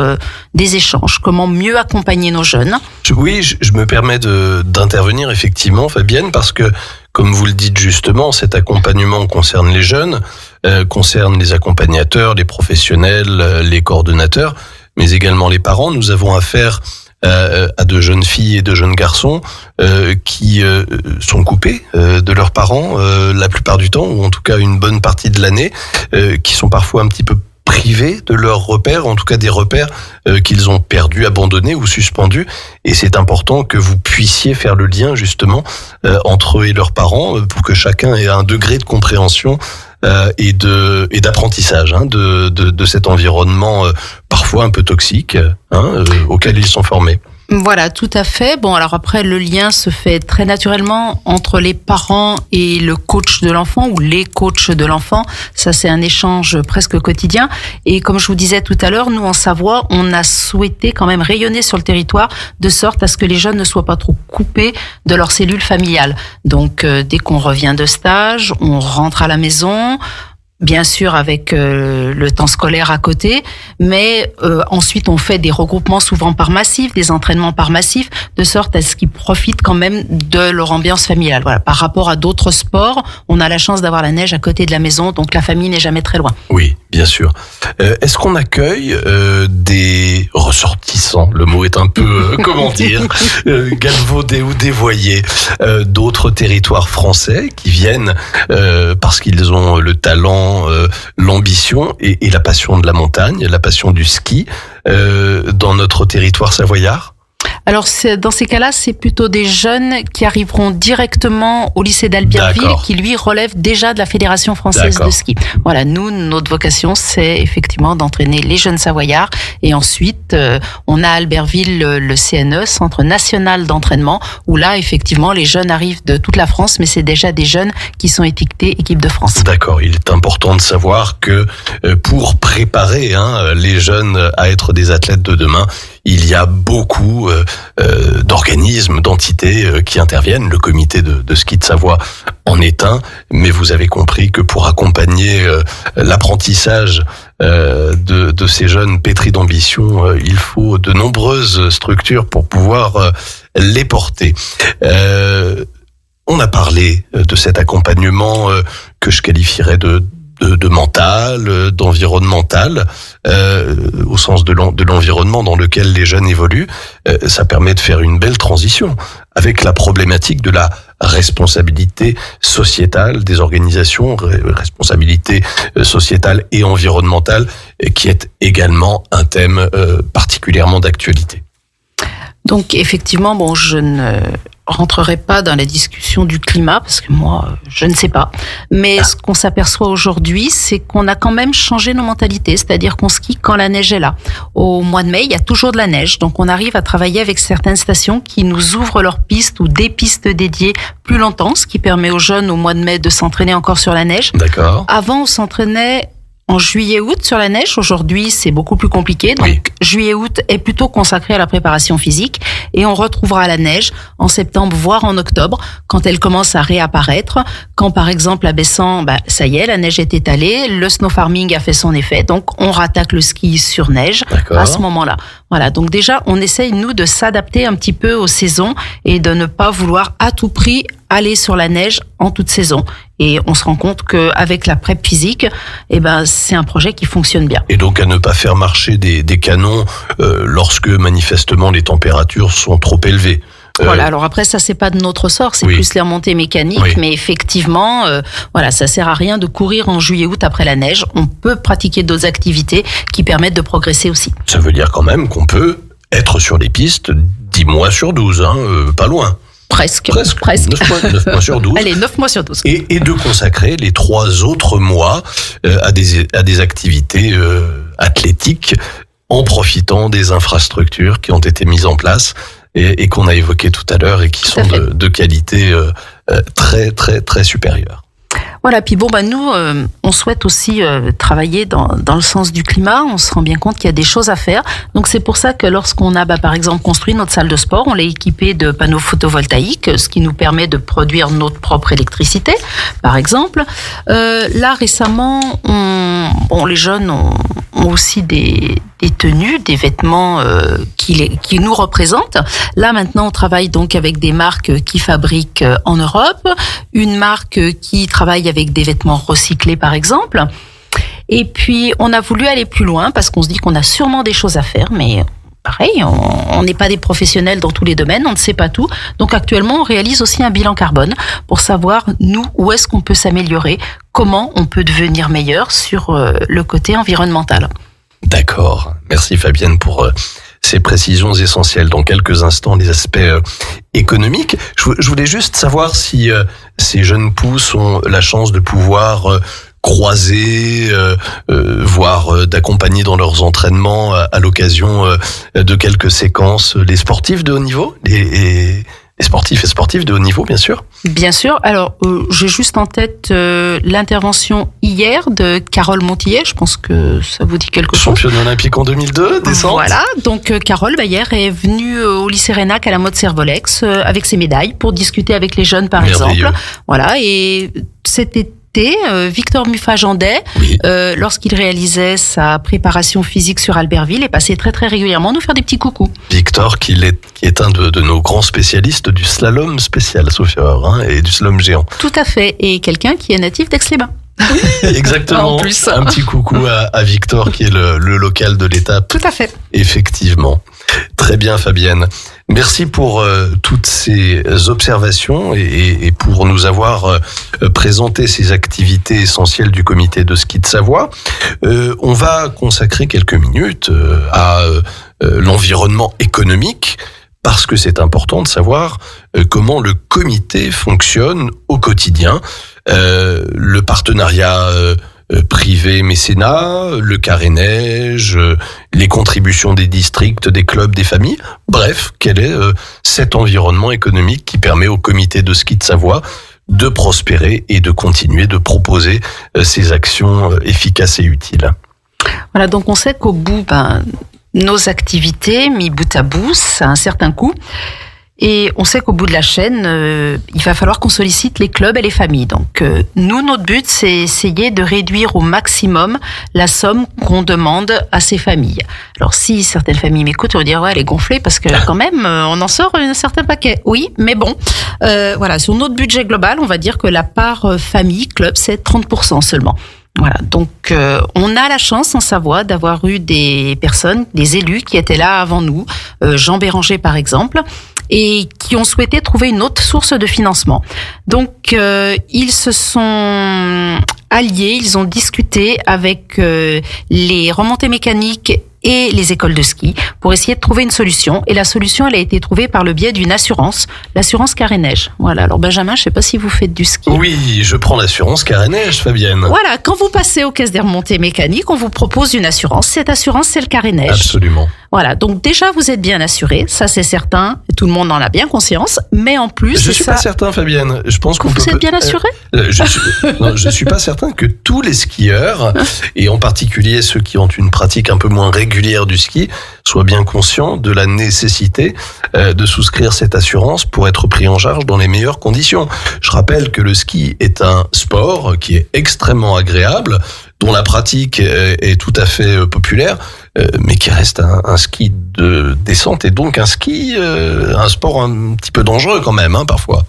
des échanges, comment mieux accompagner nos jeunes. Oui, je me permets d'intervenir effectivement, Fabienne, parce que, comme vous le dites justement, cet accompagnement concerne les jeunes, concerne les accompagnateurs, les professionnels, les coordonnateurs, mais également les parents. Nous avons affaire à de jeunes filles et de jeunes garçons qui sont coupés de leurs parents la plupart du temps, ou en tout cas une bonne partie de l'année, qui sont parfois un petit peu privés de leurs repères, en tout cas des repères qu'ils ont perdus, abandonnés ou suspendus. Et c'est important que vous puissiez faire le lien justement entre eux et leurs parents pour que chacun ait un degré de compréhension et d'apprentissage de cet environnement parfois un peu toxique auquel ils sont formés. Voilà, tout à fait. Bon, alors après, le lien se fait très naturellement entre les parents et le coach de l'enfant ou les coachs de l'enfant. Ça, c'est un échange presque quotidien. Et comme je vous disais tout à l'heure, nous, en Savoie, on a souhaité quand même rayonner sur le territoire de sorte à ce que les jeunes ne soient pas trop coupés de leur cellule familiale. Donc, dès qu'on revient de stage, on rentre à la maison, bien sûr avec le temps scolaire à côté, mais ensuite on fait des regroupements souvent par massif, des entraînements par massif, de sorte à ce qu'ils profitent quand même de leur ambiance familiale. Voilà. Par rapport à d'autres sports, on a la chance d'avoir la neige à côté de la maison, donc la famille n'est jamais très loin. Oui, bien sûr. Est-ce qu'on accueille des ressortissants, le mot est un peu, comment dire, galvaudé ou dévoyé, d'autres territoires français qui viennent parce qu'ils ont le talent, l'ambition et la passion de la montagne, la passion du ski dans notre territoire savoyard? Alors, dans ces cas-là, c'est plutôt des jeunes qui arriveront directement au lycée d'Albertville, qui lui relève déjà de la Fédération française de ski. Voilà, nous, notre vocation, c'est effectivement d'entraîner les jeunes savoyards. Et ensuite, on a à Albertville le CNE, Centre National d'Entraînement, où là, effectivement, les jeunes arrivent de toute la France, mais c'est déjà des jeunes qui sont étiquetés équipe de France. D'accord, il est important de savoir que pour préparer les jeunes à être des athlètes de demain, il y a beaucoup d'organismes, d'entités qui interviennent. Le comité de ski de Savoie en est un, mais vous avez compris que pour accompagner l'apprentissage de ces jeunes pétris d'ambition, il faut de nombreuses structures pour pouvoir les porter. On a parlé de cet accompagnement que je qualifierais de mental, d'environnemental, au sens de l'environnement dans lequel les jeunes évoluent. Ça permet de faire une belle transition avec la problématique de la responsabilité sociétale des organisations, responsabilité sociétale et environnementale, qui est également un thème particulièrement d'actualité. Donc effectivement, bon, je ne rentrerai pas dans la discussion du climat parce que moi, je ne sais pas. Mais ce qu'on s'aperçoit aujourd'hui, c'est qu'on a quand même changé nos mentalités, c'est-à-dire qu'on skie quand la neige est là. Au mois de mai, il y a toujours de la neige, donc on arrive à travailler avec certaines stations qui nous ouvrent leurs pistes ou des pistes dédiées plus longtemps, ce qui permet aux jeunes au mois de mai de s'entraîner encore sur la neige. D'accord. Avant, on s'entraînait en juillet-août sur la neige. Aujourd'hui, c'est beaucoup plus compliqué. Donc, juillet-août est plutôt consacré à la préparation physique et on retrouvera la neige en septembre, voire en octobre, quand elle commence à réapparaître. Quand, par exemple, à Bessan, ça y est, la neige est étalée, le snow farming a fait son effet, donc on rattaque le ski sur neige à ce moment-là. Voilà. Donc déjà, on essaye, nous, de s'adapter un petit peu aux saisons et de ne pas vouloir à tout prix aller sur la neige en toute saison. Et on se rend compte qu'avec la prep physique, c'est un projet qui fonctionne bien. Et donc à ne pas faire marcher des canons lorsque manifestement les températures sont trop élevées. Voilà, alors après ça c'est pas de notre sort, c'est plus les remontées mécaniques, mais effectivement, ça sert à rien de courir en juillet-août après la neige. On peut pratiquer d'autres activités qui permettent de progresser aussi. Ça veut dire quand même qu'on peut être sur les pistes 10 mois sur 12, pas loin. Presque. 9 mois sur 12. Allez, 9 mois sur 12. Et de consacrer les 3 autres mois à des activités athlétiques en profitant des infrastructures qui ont été mises en place et qu'on a évoquées tout à l'heure et qui sont de qualité très, très, très supérieure. Voilà, puis bon, nous, on souhaite aussi travailler dans le sens du climat. On se rend bien compte qu'il y a des choses à faire. Donc c'est pour ça que lorsqu'on a, par exemple, construit notre salle de sport, on l'a équipée de panneaux photovoltaïques, ce qui nous permet de produire notre propre électricité, par exemple. Là, récemment, les jeunes ont aussi des tenues, des vêtements qui nous représentent. Là, maintenant, on travaille donc avec des marques qui fabriquent en Europe, une marque qui travaille avec des vêtements recyclés, par exemple. Et puis, on a voulu aller plus loin parce qu'on se dit qu'on a sûrement des choses à faire, mais pareil, on n'est pas des professionnels dans tous les domaines, on ne sait pas tout. Donc, actuellement, on réalise aussi un bilan carbone pour savoir, nous, où est-ce qu'on peut s'améliorer, comment on peut devenir meilleur sur le côté environnemental. D'accord. Merci Fabienne pour ces précisions essentielles. Dans quelques instants, les aspects économiques. Je voulais juste savoir si ces jeunes pousses ont la chance de pouvoir croiser, voire d'accompagner dans leurs entraînements à l'occasion de quelques séquences les sportifs de haut niveau, les sportifs et sportives de haut niveau, bien sûr. Bien sûr. Alors, j'ai juste en tête l'intervention hier de Carole Montillet. Je pense que ça vous dit quelque chose. Championne olympique en 2002, descente. Voilà. Donc, Carole, hier, est venue au lycée Rénac à la mode Cervolex avec ses médailles pour discuter avec les jeunes, par exemple. Voilà. Et c'était Victor Muffagendet, oui. Lorsqu'il réalisait sa préparation physique sur Albertville, est passé très très régulièrement nous faire des petits coucous. Victor, qui est un de nos grands spécialistes du slalom spécial, sauf erreur, et du slalom géant. Tout à fait, et quelqu'un qui est natif d'Aix-les-Bains. Oui, exactement. En plus. Un petit coucou à Victor, qui est le local de l'étape. Tout à fait. Effectivement. Très bien, Fabienne. Merci pour toutes ces observations et pour nous avoir présenté ces activités essentielles du comité de ski de Savoie. On va consacrer quelques minutes à l'environnement économique parce que c'est important de savoir comment le comité fonctionne au quotidien. Le partenariat privé mécénat, le carénage, les contributions des districts, des clubs, des familles. Bref, quel est cet environnement économique qui permet au comité de ski de Savoie de prospérer et de continuer de proposer ces actions efficaces et utiles. Voilà, donc on sait qu'au bout, nos activités, mis bout à bout, ça a un certain coût. Et on sait qu'au bout de la chaîne, il va falloir qu'on sollicite les clubs et les familles. Donc nous, notre but, c'est essayer de réduire au maximum la somme qu'on demande à ces familles. Alors si certaines familles m'écoutent, on va dire ouais, elle est gonflée parce que quand même, on en sort un certain paquet. Oui, mais bon, voilà, sur notre budget global, on va dire que la part famille, club, c'est 30% seulement. Voilà, donc on a la chance en Savoie d'avoir eu des personnes, des élus qui étaient là avant nous, Jean Béranger par exemple, et qui ont souhaité trouver une autre source de financement. Donc ils se sont alliés, ils ont discuté avec les remontées mécaniques et les écoles de ski pour essayer de trouver une solution. Et la solution, elle a été trouvée par le biais d'une assurance, l'assurance Caréneige. Voilà. Alors Benjamin, je ne sais pas si vous faites du ski. Oui, je prends l'assurance Caréneige, Fabienne. Voilà. Quand vous passez aux caisses des remontées mécaniques, on vous propose une assurance. Cette assurance, c'est le Caréneige. Absolument. Voilà. Donc déjà, vous êtes bien assuré. Ça, c'est certain. Tout le monde en a bien conscience. Mais en plus, je suis pas certain, Fabienne. Je pense qu'on peut. Vous êtes bien assuré? Je suis pas certain que tous les skieurs, et en particulier ceux qui ont une pratique un peu moins régulière du ski, soient bien conscients de la nécessité de souscrire cette assurance pour être pris en charge dans les meilleures conditions. Je rappelle que le ski est un sport qui est extrêmement agréable, dont la pratique est tout à fait populaire, mais qui reste un ski de descente et donc un sport un petit peu dangereux quand même, parfois.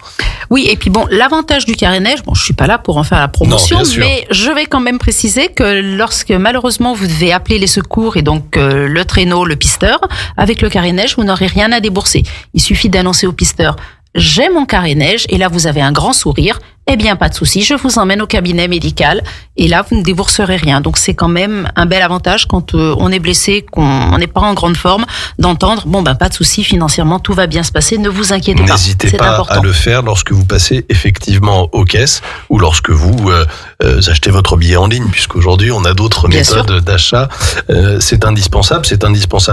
Oui, et puis bon, l'avantage du carénage, je suis pas là pour en faire la promotion, mais je vais quand même préciser que lorsque malheureusement vous devez appeler les secours et donc le traîneau, le pisteur, avec le carénage, vous n'aurez rien à débourser. Il suffit d'annoncer au pisteur « J'ai mon carénage » et là vous avez un grand sourire. Eh bien, pas de souci, je vous emmène au cabinet médical et là, vous ne débourserez rien. Donc, c'est quand même un bel avantage quand on est blessé, qu'on n'est pas en grande forme, d'entendre, pas de souci, financièrement, tout va bien se passer, ne vous inquiétez pas. N'hésitez pas à le faire lorsque vous passez effectivement aux caisses ou lorsque vous achetez votre billet en ligne, puisqu'aujourd'hui, on a d'autres méthodes d'achat. C'est indispensable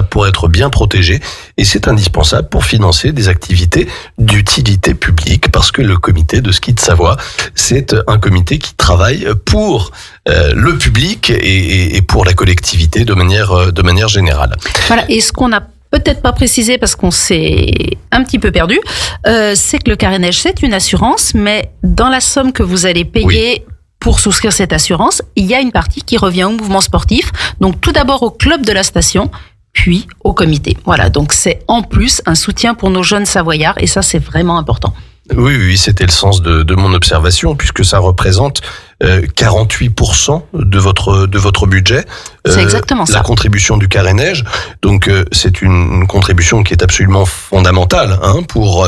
pour être bien protégé et c'est indispensable pour financer des activités d'utilité publique parce que le comité de ski de Savoie c'est un comité qui travaille pour le public et pour la collectivité de manière générale. Voilà. Et ce qu'on a peut-être pas précisé parce qu'on s'est un petit peu perdu, c'est que le carénage, c'est une assurance, mais dans la somme que vous allez payer pour souscrire cette assurance, il y a une partie qui revient au mouvement sportif, donc tout d'abord au club de la station, puis au comité. Voilà, donc c'est en plus un soutien pour nos jeunes Savoyards, et ça c'est vraiment important. Oui, c'était le sens de mon observation, puisque ça représente 48% de votre budget. C'est exactement ça. La contribution du carénage. Donc c'est une contribution qui est absolument fondamentale pour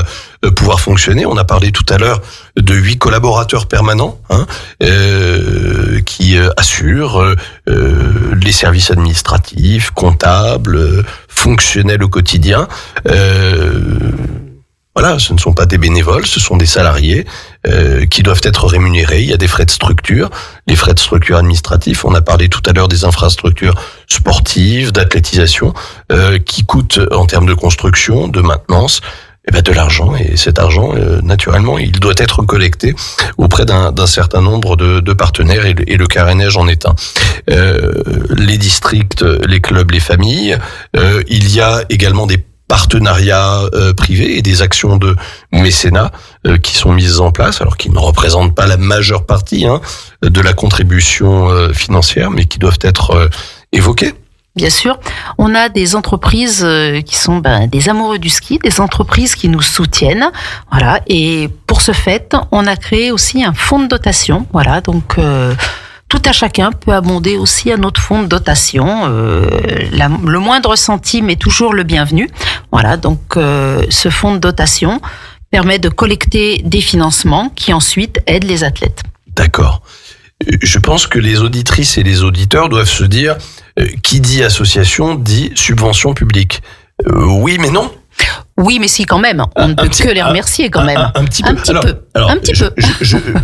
pouvoir fonctionner. On a parlé tout à l'heure de 8 collaborateurs permanents qui assurent les services administratifs, comptables, fonctionnels au quotidien. Voilà, ce ne sont pas des bénévoles, ce sont des salariés qui doivent être rémunérés. Il y a des frais de structure, les frais de structure administratifs. On a parlé tout à l'heure des infrastructures sportives, d'athlétisation, qui coûtent en termes de construction, de maintenance, de l'argent. Et cet argent, naturellement, il doit être collecté auprès d'un certain nombre de partenaires, et le carénage en est un. Les districts, les clubs, les familles. Il y a également des partenariats privés et des actions de mécénat qui sont mises en place, alors qui ne représentent pas la majeure partie de la contribution financière, mais qui doivent être évoquées. Bien sûr, on a des entreprises qui sont des amoureux du ski, des entreprises qui nous soutiennent, voilà. Et pour ce fait, on a créé aussi un fonds de dotation, voilà. Donc tout à chacun peut abonder aussi à notre fonds de dotation. Le moindre centime est toujours le bienvenu. Voilà, donc ce fonds de dotation permet de collecter des financements qui ensuite aident les athlètes. D'accord. Je pense que les auditrices et les auditeurs doivent se dire qui dit association dit subvention publique. Oui, mais non. Oui, mais si, quand même. On ne peut que les remercier, quand même. Un petit peu.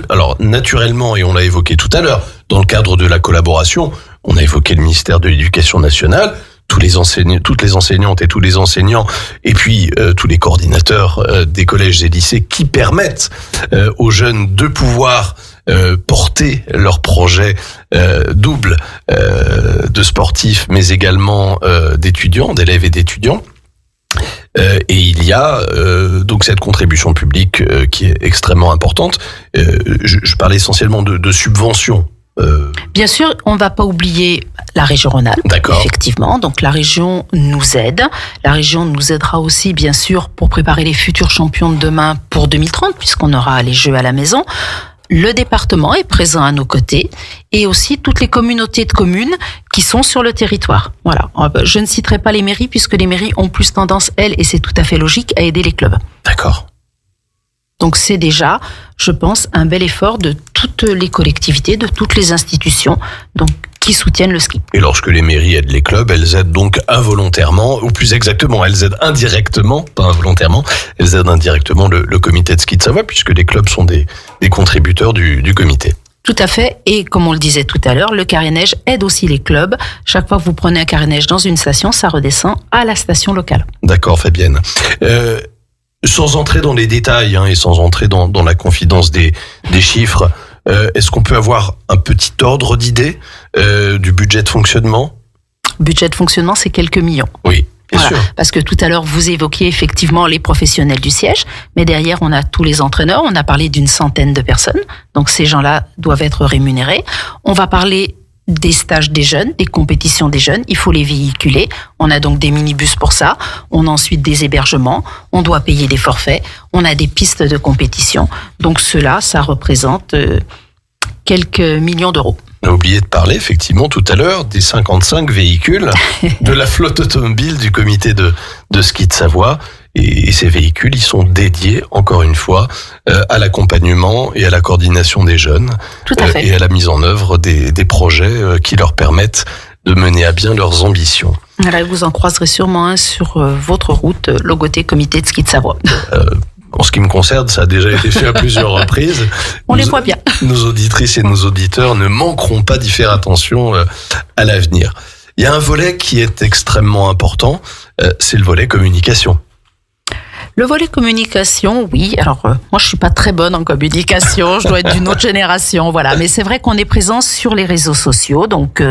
Alors, naturellement, et on l'a évoqué tout à l'heure, dans le cadre de la collaboration, on a évoqué le ministère de l'Éducation nationale, toutes les enseignantes et tous les enseignants, et puis tous les coordinateurs des collèges et lycées qui permettent aux jeunes de pouvoir porter leur projet double de sportifs, mais également d'étudiants, d'élèves et d'étudiants. Et il y a donc cette contribution publique qui est extrêmement importante. Je parlais essentiellement de subventions. Bien sûr, on ne va pas oublier la région Rhône-Alpes. D'accord. Effectivement, donc la région nous aide. La région nous aidera aussi, bien sûr, pour préparer les futurs champions de demain pour 2030, puisqu'on aura les Jeux à la maison. Le département est présent à nos côtés, et aussi toutes les communautés de communes qui sont sur le territoire. Voilà. Je ne citerai pas les mairies, puisque les mairies ont plus tendance, elles, et c'est tout à fait logique, à aider les clubs. D'accord. Donc c'est déjà, je pense, un bel effort de toutes les collectivités, de toutes les institutions donc, qui soutiennent le ski. Et lorsque les mairies aident les clubs, elles aident donc involontairement, ou plus exactement, elles aident indirectement, pas involontairement, elles aident indirectement le comité de ski de Savoie, puisque les clubs sont des contributeurs du comité. Tout à fait, et comme on le disait tout à l'heure, le carénage aide aussi les clubs. Chaque fois que vous prenez un carénage dans une station, ça redescend à la station locale. D'accord, Fabienne. Sans entrer dans les détails et sans entrer dans la confidence des chiffres, est-ce qu'on peut avoir un petit ordre d'idée du budget de fonctionnement ? Budget de fonctionnement, c'est quelques millions. Oui, bien sûr. Parce que tout à l'heure, vous évoquiez effectivement les professionnels du siège, mais derrière, on a tous les entraîneurs. On a parlé d'une centaine de personnes. Donc, ces gens-là doivent être rémunérés. On va parler des stages des jeunes, des compétitions des jeunes, il faut les véhiculer. On a donc des minibus pour ça. On a ensuite des hébergements. On doit payer des forfaits. On a des pistes de compétition. Donc cela, ça représente quelques millions d'euros. On a oublié de parler effectivement tout à l'heure des 55 véhicules de la flotte automobile du comité de ski de Savoie. Et ces véhicules, ils sont dédiés, encore une fois, à l'accompagnement et à la coordination des jeunes. Tout à fait. Et à la mise en œuvre des projets qui leur permettent de mener à bien leurs ambitions. Voilà, vous en croiserez sûrement un sur votre route, logoté comité de ski de Savoie. En ce qui me concerne, ça a déjà été fait à plusieurs reprises. On les voit bien. Nos auditrices et nos auditeurs ne manqueront pas d'y faire attention à l'avenir. Il y a un volet qui est extrêmement important, c'est le volet communication. Le volet communication, oui. Alors, moi, je suis pas très bonne en communication. Je dois être d'une autre génération, voilà. Mais c'est vrai qu'on est présent sur les réseaux sociaux. Donc,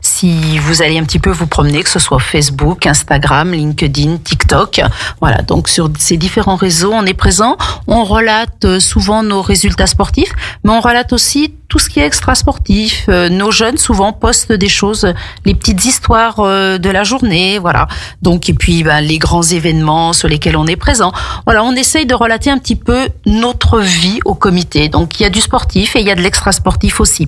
si vous allez un petit peu vous promener, que ce soit Facebook, Instagram, LinkedIn, TikTok, voilà. Donc, sur ces différents réseaux, on est présent. On relate souvent nos résultats sportifs, mais on relate aussi tout ce qui est extra-sportif. Nos jeunes, souvent, postent des choses, les petites histoires de la journée, voilà. Donc, et puis, les grands événements sur lesquels on est présent. Voilà, on essaye de relater un petit peu notre vie au comité. Donc, il y a du sportif et il y a de l'extra-sportif aussi.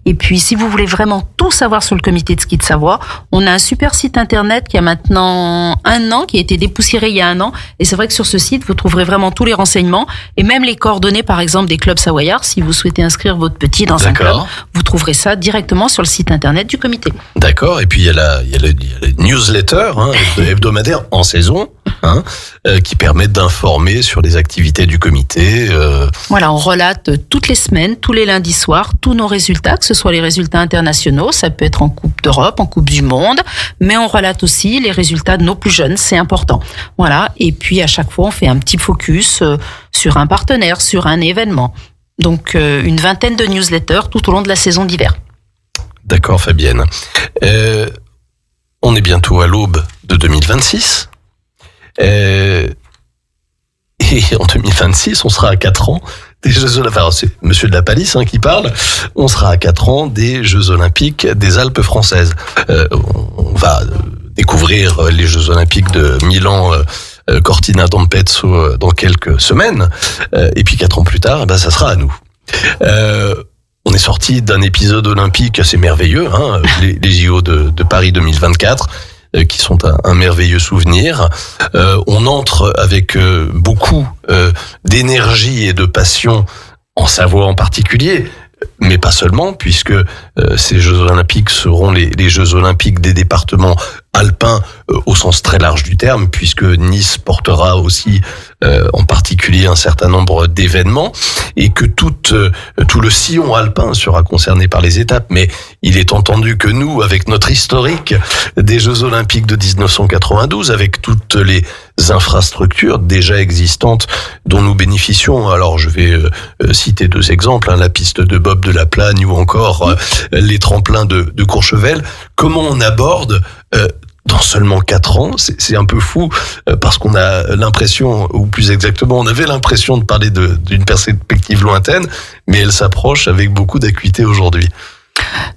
Et puis, si vous voulez vraiment tout savoir sur le comité de ski de Savoie, on a un super site internet qui a maintenant 1 an, qui a été dépoussiéré il y a 1 an. Et c'est vrai que sur ce site, vous trouverez vraiment tous les renseignements et même les coordonnées, par exemple, des clubs savoyards. Si vous souhaitez inscrire votre petit dans un club, vous trouverez ça directement sur le site internet du comité. D'accord. Et puis, il y a la newsletter hebdomadaire en saison, qui permet d'informer sur les activités du comité. Voilà, on relate toutes les semaines, tous les lundis soirs, tous nos résultats, que ce soit les résultats internationaux, ça peut être en Coupe d'Europe, en Coupe du Monde, mais on relate aussi les résultats de nos plus jeunes, c'est important. Voilà, et puis à chaque fois, on fait un petit focus sur un partenaire, sur un événement. Donc, une vingtaine de newsletters tout au long de la saison d'hiver. D'accord, Fabienne. On est bientôt à l'aube de 2026. Et en 2026, on sera à 4 ans des Jeux Olympiques. Enfin, c'est Monsieur de la Palisse qui parle. On sera à 4 ans des Jeux Olympiques des Alpes françaises. On va découvrir les Jeux Olympiques de Milan, Cortina d'Ampezzo dans quelques semaines. Et puis 4 ans plus tard, ça sera à nous. On est sorti d'un épisode olympique assez merveilleux, les JO de Paris 2024. Qui sont un merveilleux souvenir. On entre avec beaucoup d'énergie et de passion en Savoie en particulier, mais pas seulement, puisque ces Jeux Olympiques seront les Jeux Olympiques des départements alpins au sens très large du terme, puisque Nice portera aussi en particulier un certain nombre d'événements, et que tout le sillon alpin sera concerné par les étapes. Mais il est entendu que nous, avec notre historique des Jeux Olympiques de 1992, avec toutes les infrastructures déjà existantes dont nous bénéficions, alors je vais citer 2 exemples, la piste de bob de la Plagne ou encore les tremplins de Courchevel. Comment on aborde dans seulement 4 ans, c'est un peu fou, parce qu'on a l'impression, ou plus exactement, on avait l'impression de parler d'une perspective lointaine, mais elle s'approche avec beaucoup d'acuité aujourd'hui.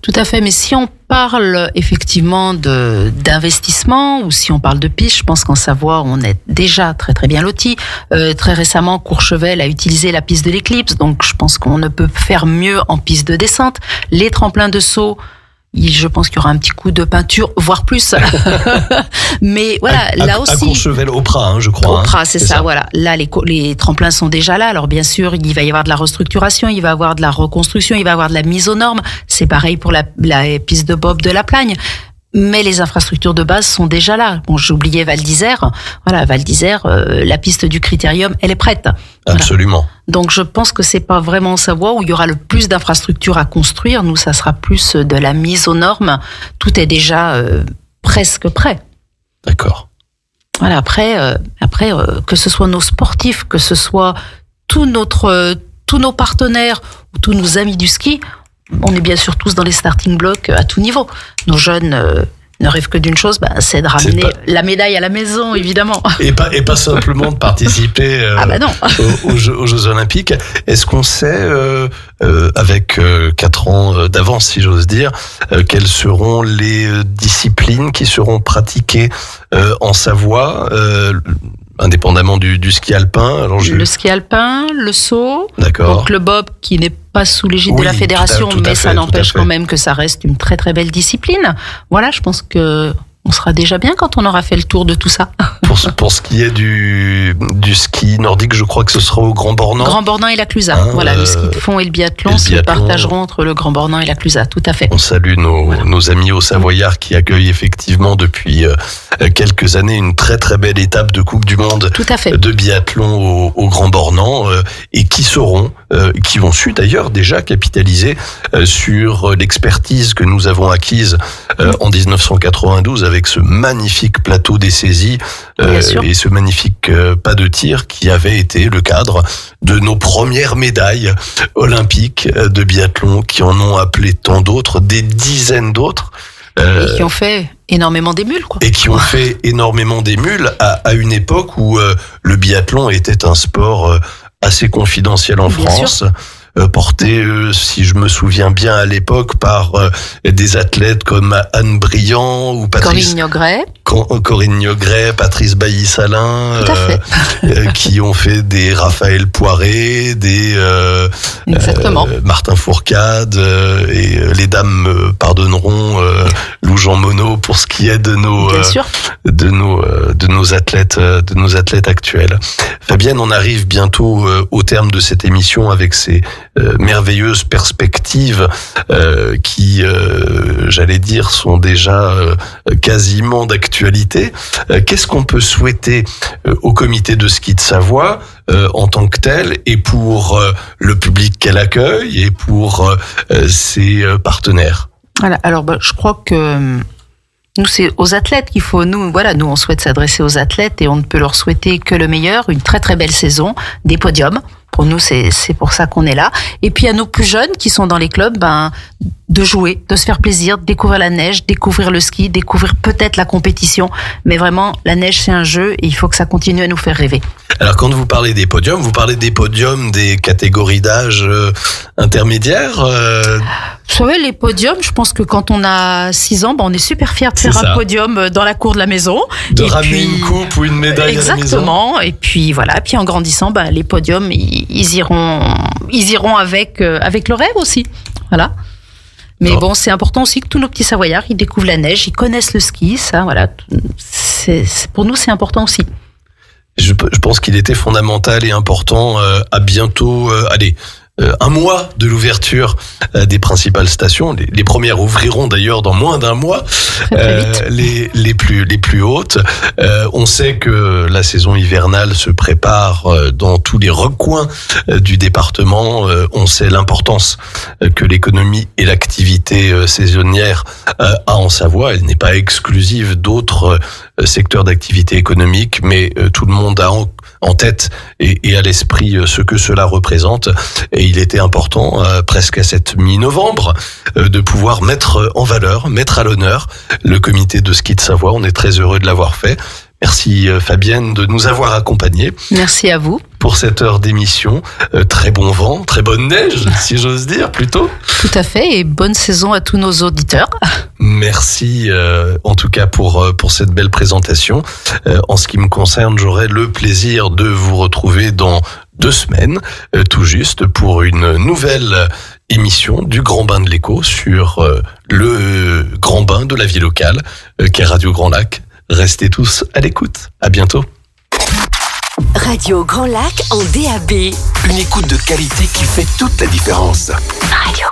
Tout à fait, mais si on parle effectivement d'investissement ou si on parle de piste, je pense qu'en Savoie, on est déjà très très bien lotis. Très récemment, Courchevel a utilisé la piste de l'Éclipse, donc je pense qu'on ne peut faire mieux en piste de descente. Les tremplins de saut, je pense qu'il y aura un petit coup de peinture, voire plus. Mais voilà, là aussi. À Courchevel, au Prat, je crois. Au Prat, c'est ça, voilà. Là, les tremplins sont déjà là. Alors, bien sûr, il va y avoir de la restructuration, il va y avoir de la reconstruction, il va y avoir de la mise aux normes. C'est pareil pour la piste de bob de la Plagne. Mais les infrastructures de base sont déjà là. Bon, j'ai oublié Val d'Isère. Voilà, Val d'Isère, la piste du Critérium, elle est prête. Voilà. Absolument. Donc, je pense que c'est pas vraiment en Savoie où il y aura le plus d'infrastructures à construire. Nous, ça sera plus de la mise aux normes. Tout est déjà presque prêt. D'accord. Voilà. Après, que ce soit nos sportifs, que ce soit tous nos partenaires ou tous nos amis du ski, on est bien sûr tous dans les starting blocks à tout niveau. Nos jeunes ne rêvent que d'une chose, c'est de ramener la médaille à la maison, évidemment. Et pas simplement de participer aux Jeux Olympiques. Est-ce qu'on sait, avec 4 ans d'avance, si j'ose dire, quelles seront les disciplines qui seront pratiquées en Savoie, indépendamment du ski alpin? Alors, le ski alpin, le saut, d'accord. Donc le bob qui n'est pas sous l'égide de la fédération, mais ça n'empêche quand même que ça reste une très très belle discipline. Voilà, je pense que on sera déjà bien quand on aura fait le tour de tout ça. Pour ce qui est du ski nordique, je crois que ce sera au Grand Bornand. Grand Bornand et la Clusaz. Voilà, le ski de fond et le biathlon se partageront entre le Grand Bornand et la Clusaz, tout à fait. On salue nos amis au Savoyard qui accueillent effectivement depuis quelques années une très très belle étape de Coupe du Monde de biathlon au Grand Bornand et qui ont su d'ailleurs déjà capitaliser sur l'expertise que nous avons acquise en 1992 avec avec ce magnifique plateau des saisies et ce magnifique pas de tir qui avait été le cadre de nos premières médailles olympiques de biathlon, qui en ont appelé tant d'autres, des dizaines d'autres. Et qui ont fait énormément d'émules, quoi. Et qui ont fait énormément d'émules à une époque où le biathlon était un sport assez confidentiel en France. Porté, si je me souviens bien à l'époque, par des athlètes comme Anne Briand ou Corinne Niogret, Patrice Bailly-Salin, qui ont fait des Raphaël Poiré, des Martin Fourcade, et les dames me pardonneront, Lou Jean Monod, pour ce qui est de nos athlètes actuels. Fabienne, on arrive bientôt au terme de cette émission avec ces merveilleuses perspectives qui, j'allais dire, sont déjà quasiment d'actualité. Qu'est-ce qu'on peut souhaiter au comité de ski de Savoie en tant que tel, et pour le public qu'elle accueille, et pour ses partenaires? Voilà, alors je crois que nous, c'est aux athlètes qu'il faut, nous on souhaite s'adresser aux athlètes, et on ne peut leur souhaiter que le meilleur, une très très belle saison, des podiums. Pour nous, c'est pour ça qu'on est là. Et puis à nos plus jeunes qui sont dans les clubs, de jouer, de se faire plaisir, de découvrir la neige, découvrir le ski, découvrir peut-être la compétition. Mais vraiment, la neige, c'est un jeu, et il faut que ça continue à nous faire rêver. Alors, quand vous parlez des podiums, des catégories d'âge intermédiaires Vous savez, les podiums, je pense que quand on a 6 ans, on est super fiers de faire un podium dans la cour de la maison. De ramener une coupe ou une médaille à la maison. Exactement. Et puis voilà. Puis en grandissant, les podiums, ils iront avec le rêve aussi. Voilà. Mais bon, c'est important aussi que tous nos petits Savoyards, ils découvrent la neige, ils connaissent le ski, ça, voilà. Pour nous, c'est important aussi. Je pense qu'il était fondamental et important à bientôt, un mois de l'ouverture des principales stations. Les premières ouvriront d'ailleurs dans moins d'un mois. Très vite. Les plus hautes. On sait que la saison hivernale se prépare dans tous les recoins du département. On sait l'importance que l'économie et l'activité saisonnière a en Savoie. Elle n'est pas exclusive d'autres secteurs d'activité économique, mais tout le monde a en tête et à l'esprit ce que cela représente. Et il était important, presque à cette mi-novembre, de pouvoir mettre en valeur, mettre à l'honneur le comité de ski de Savoie. On est très heureux de l'avoir fait. Merci Fabienne de nous avoir accompagnés. Merci à vous. Pour cette heure d'émission. Très bon vent, très bonne neige, si j'ose dire, plutôt. Tout à fait, et bonne saison à tous nos auditeurs. Merci en tout cas pour cette belle présentation. En ce qui me concerne, j'aurai le plaisir de vous retrouver dans 2 semaines, tout juste, pour une nouvelle émission du Grand Bain de l'Écho sur le Grand Bain de la vie locale, qui est Radio Grand Lac. Restez tous à l'écoute. À bientôt. Radio Grand Lac en DAB. Une écoute de qualité qui fait toute la différence. Radio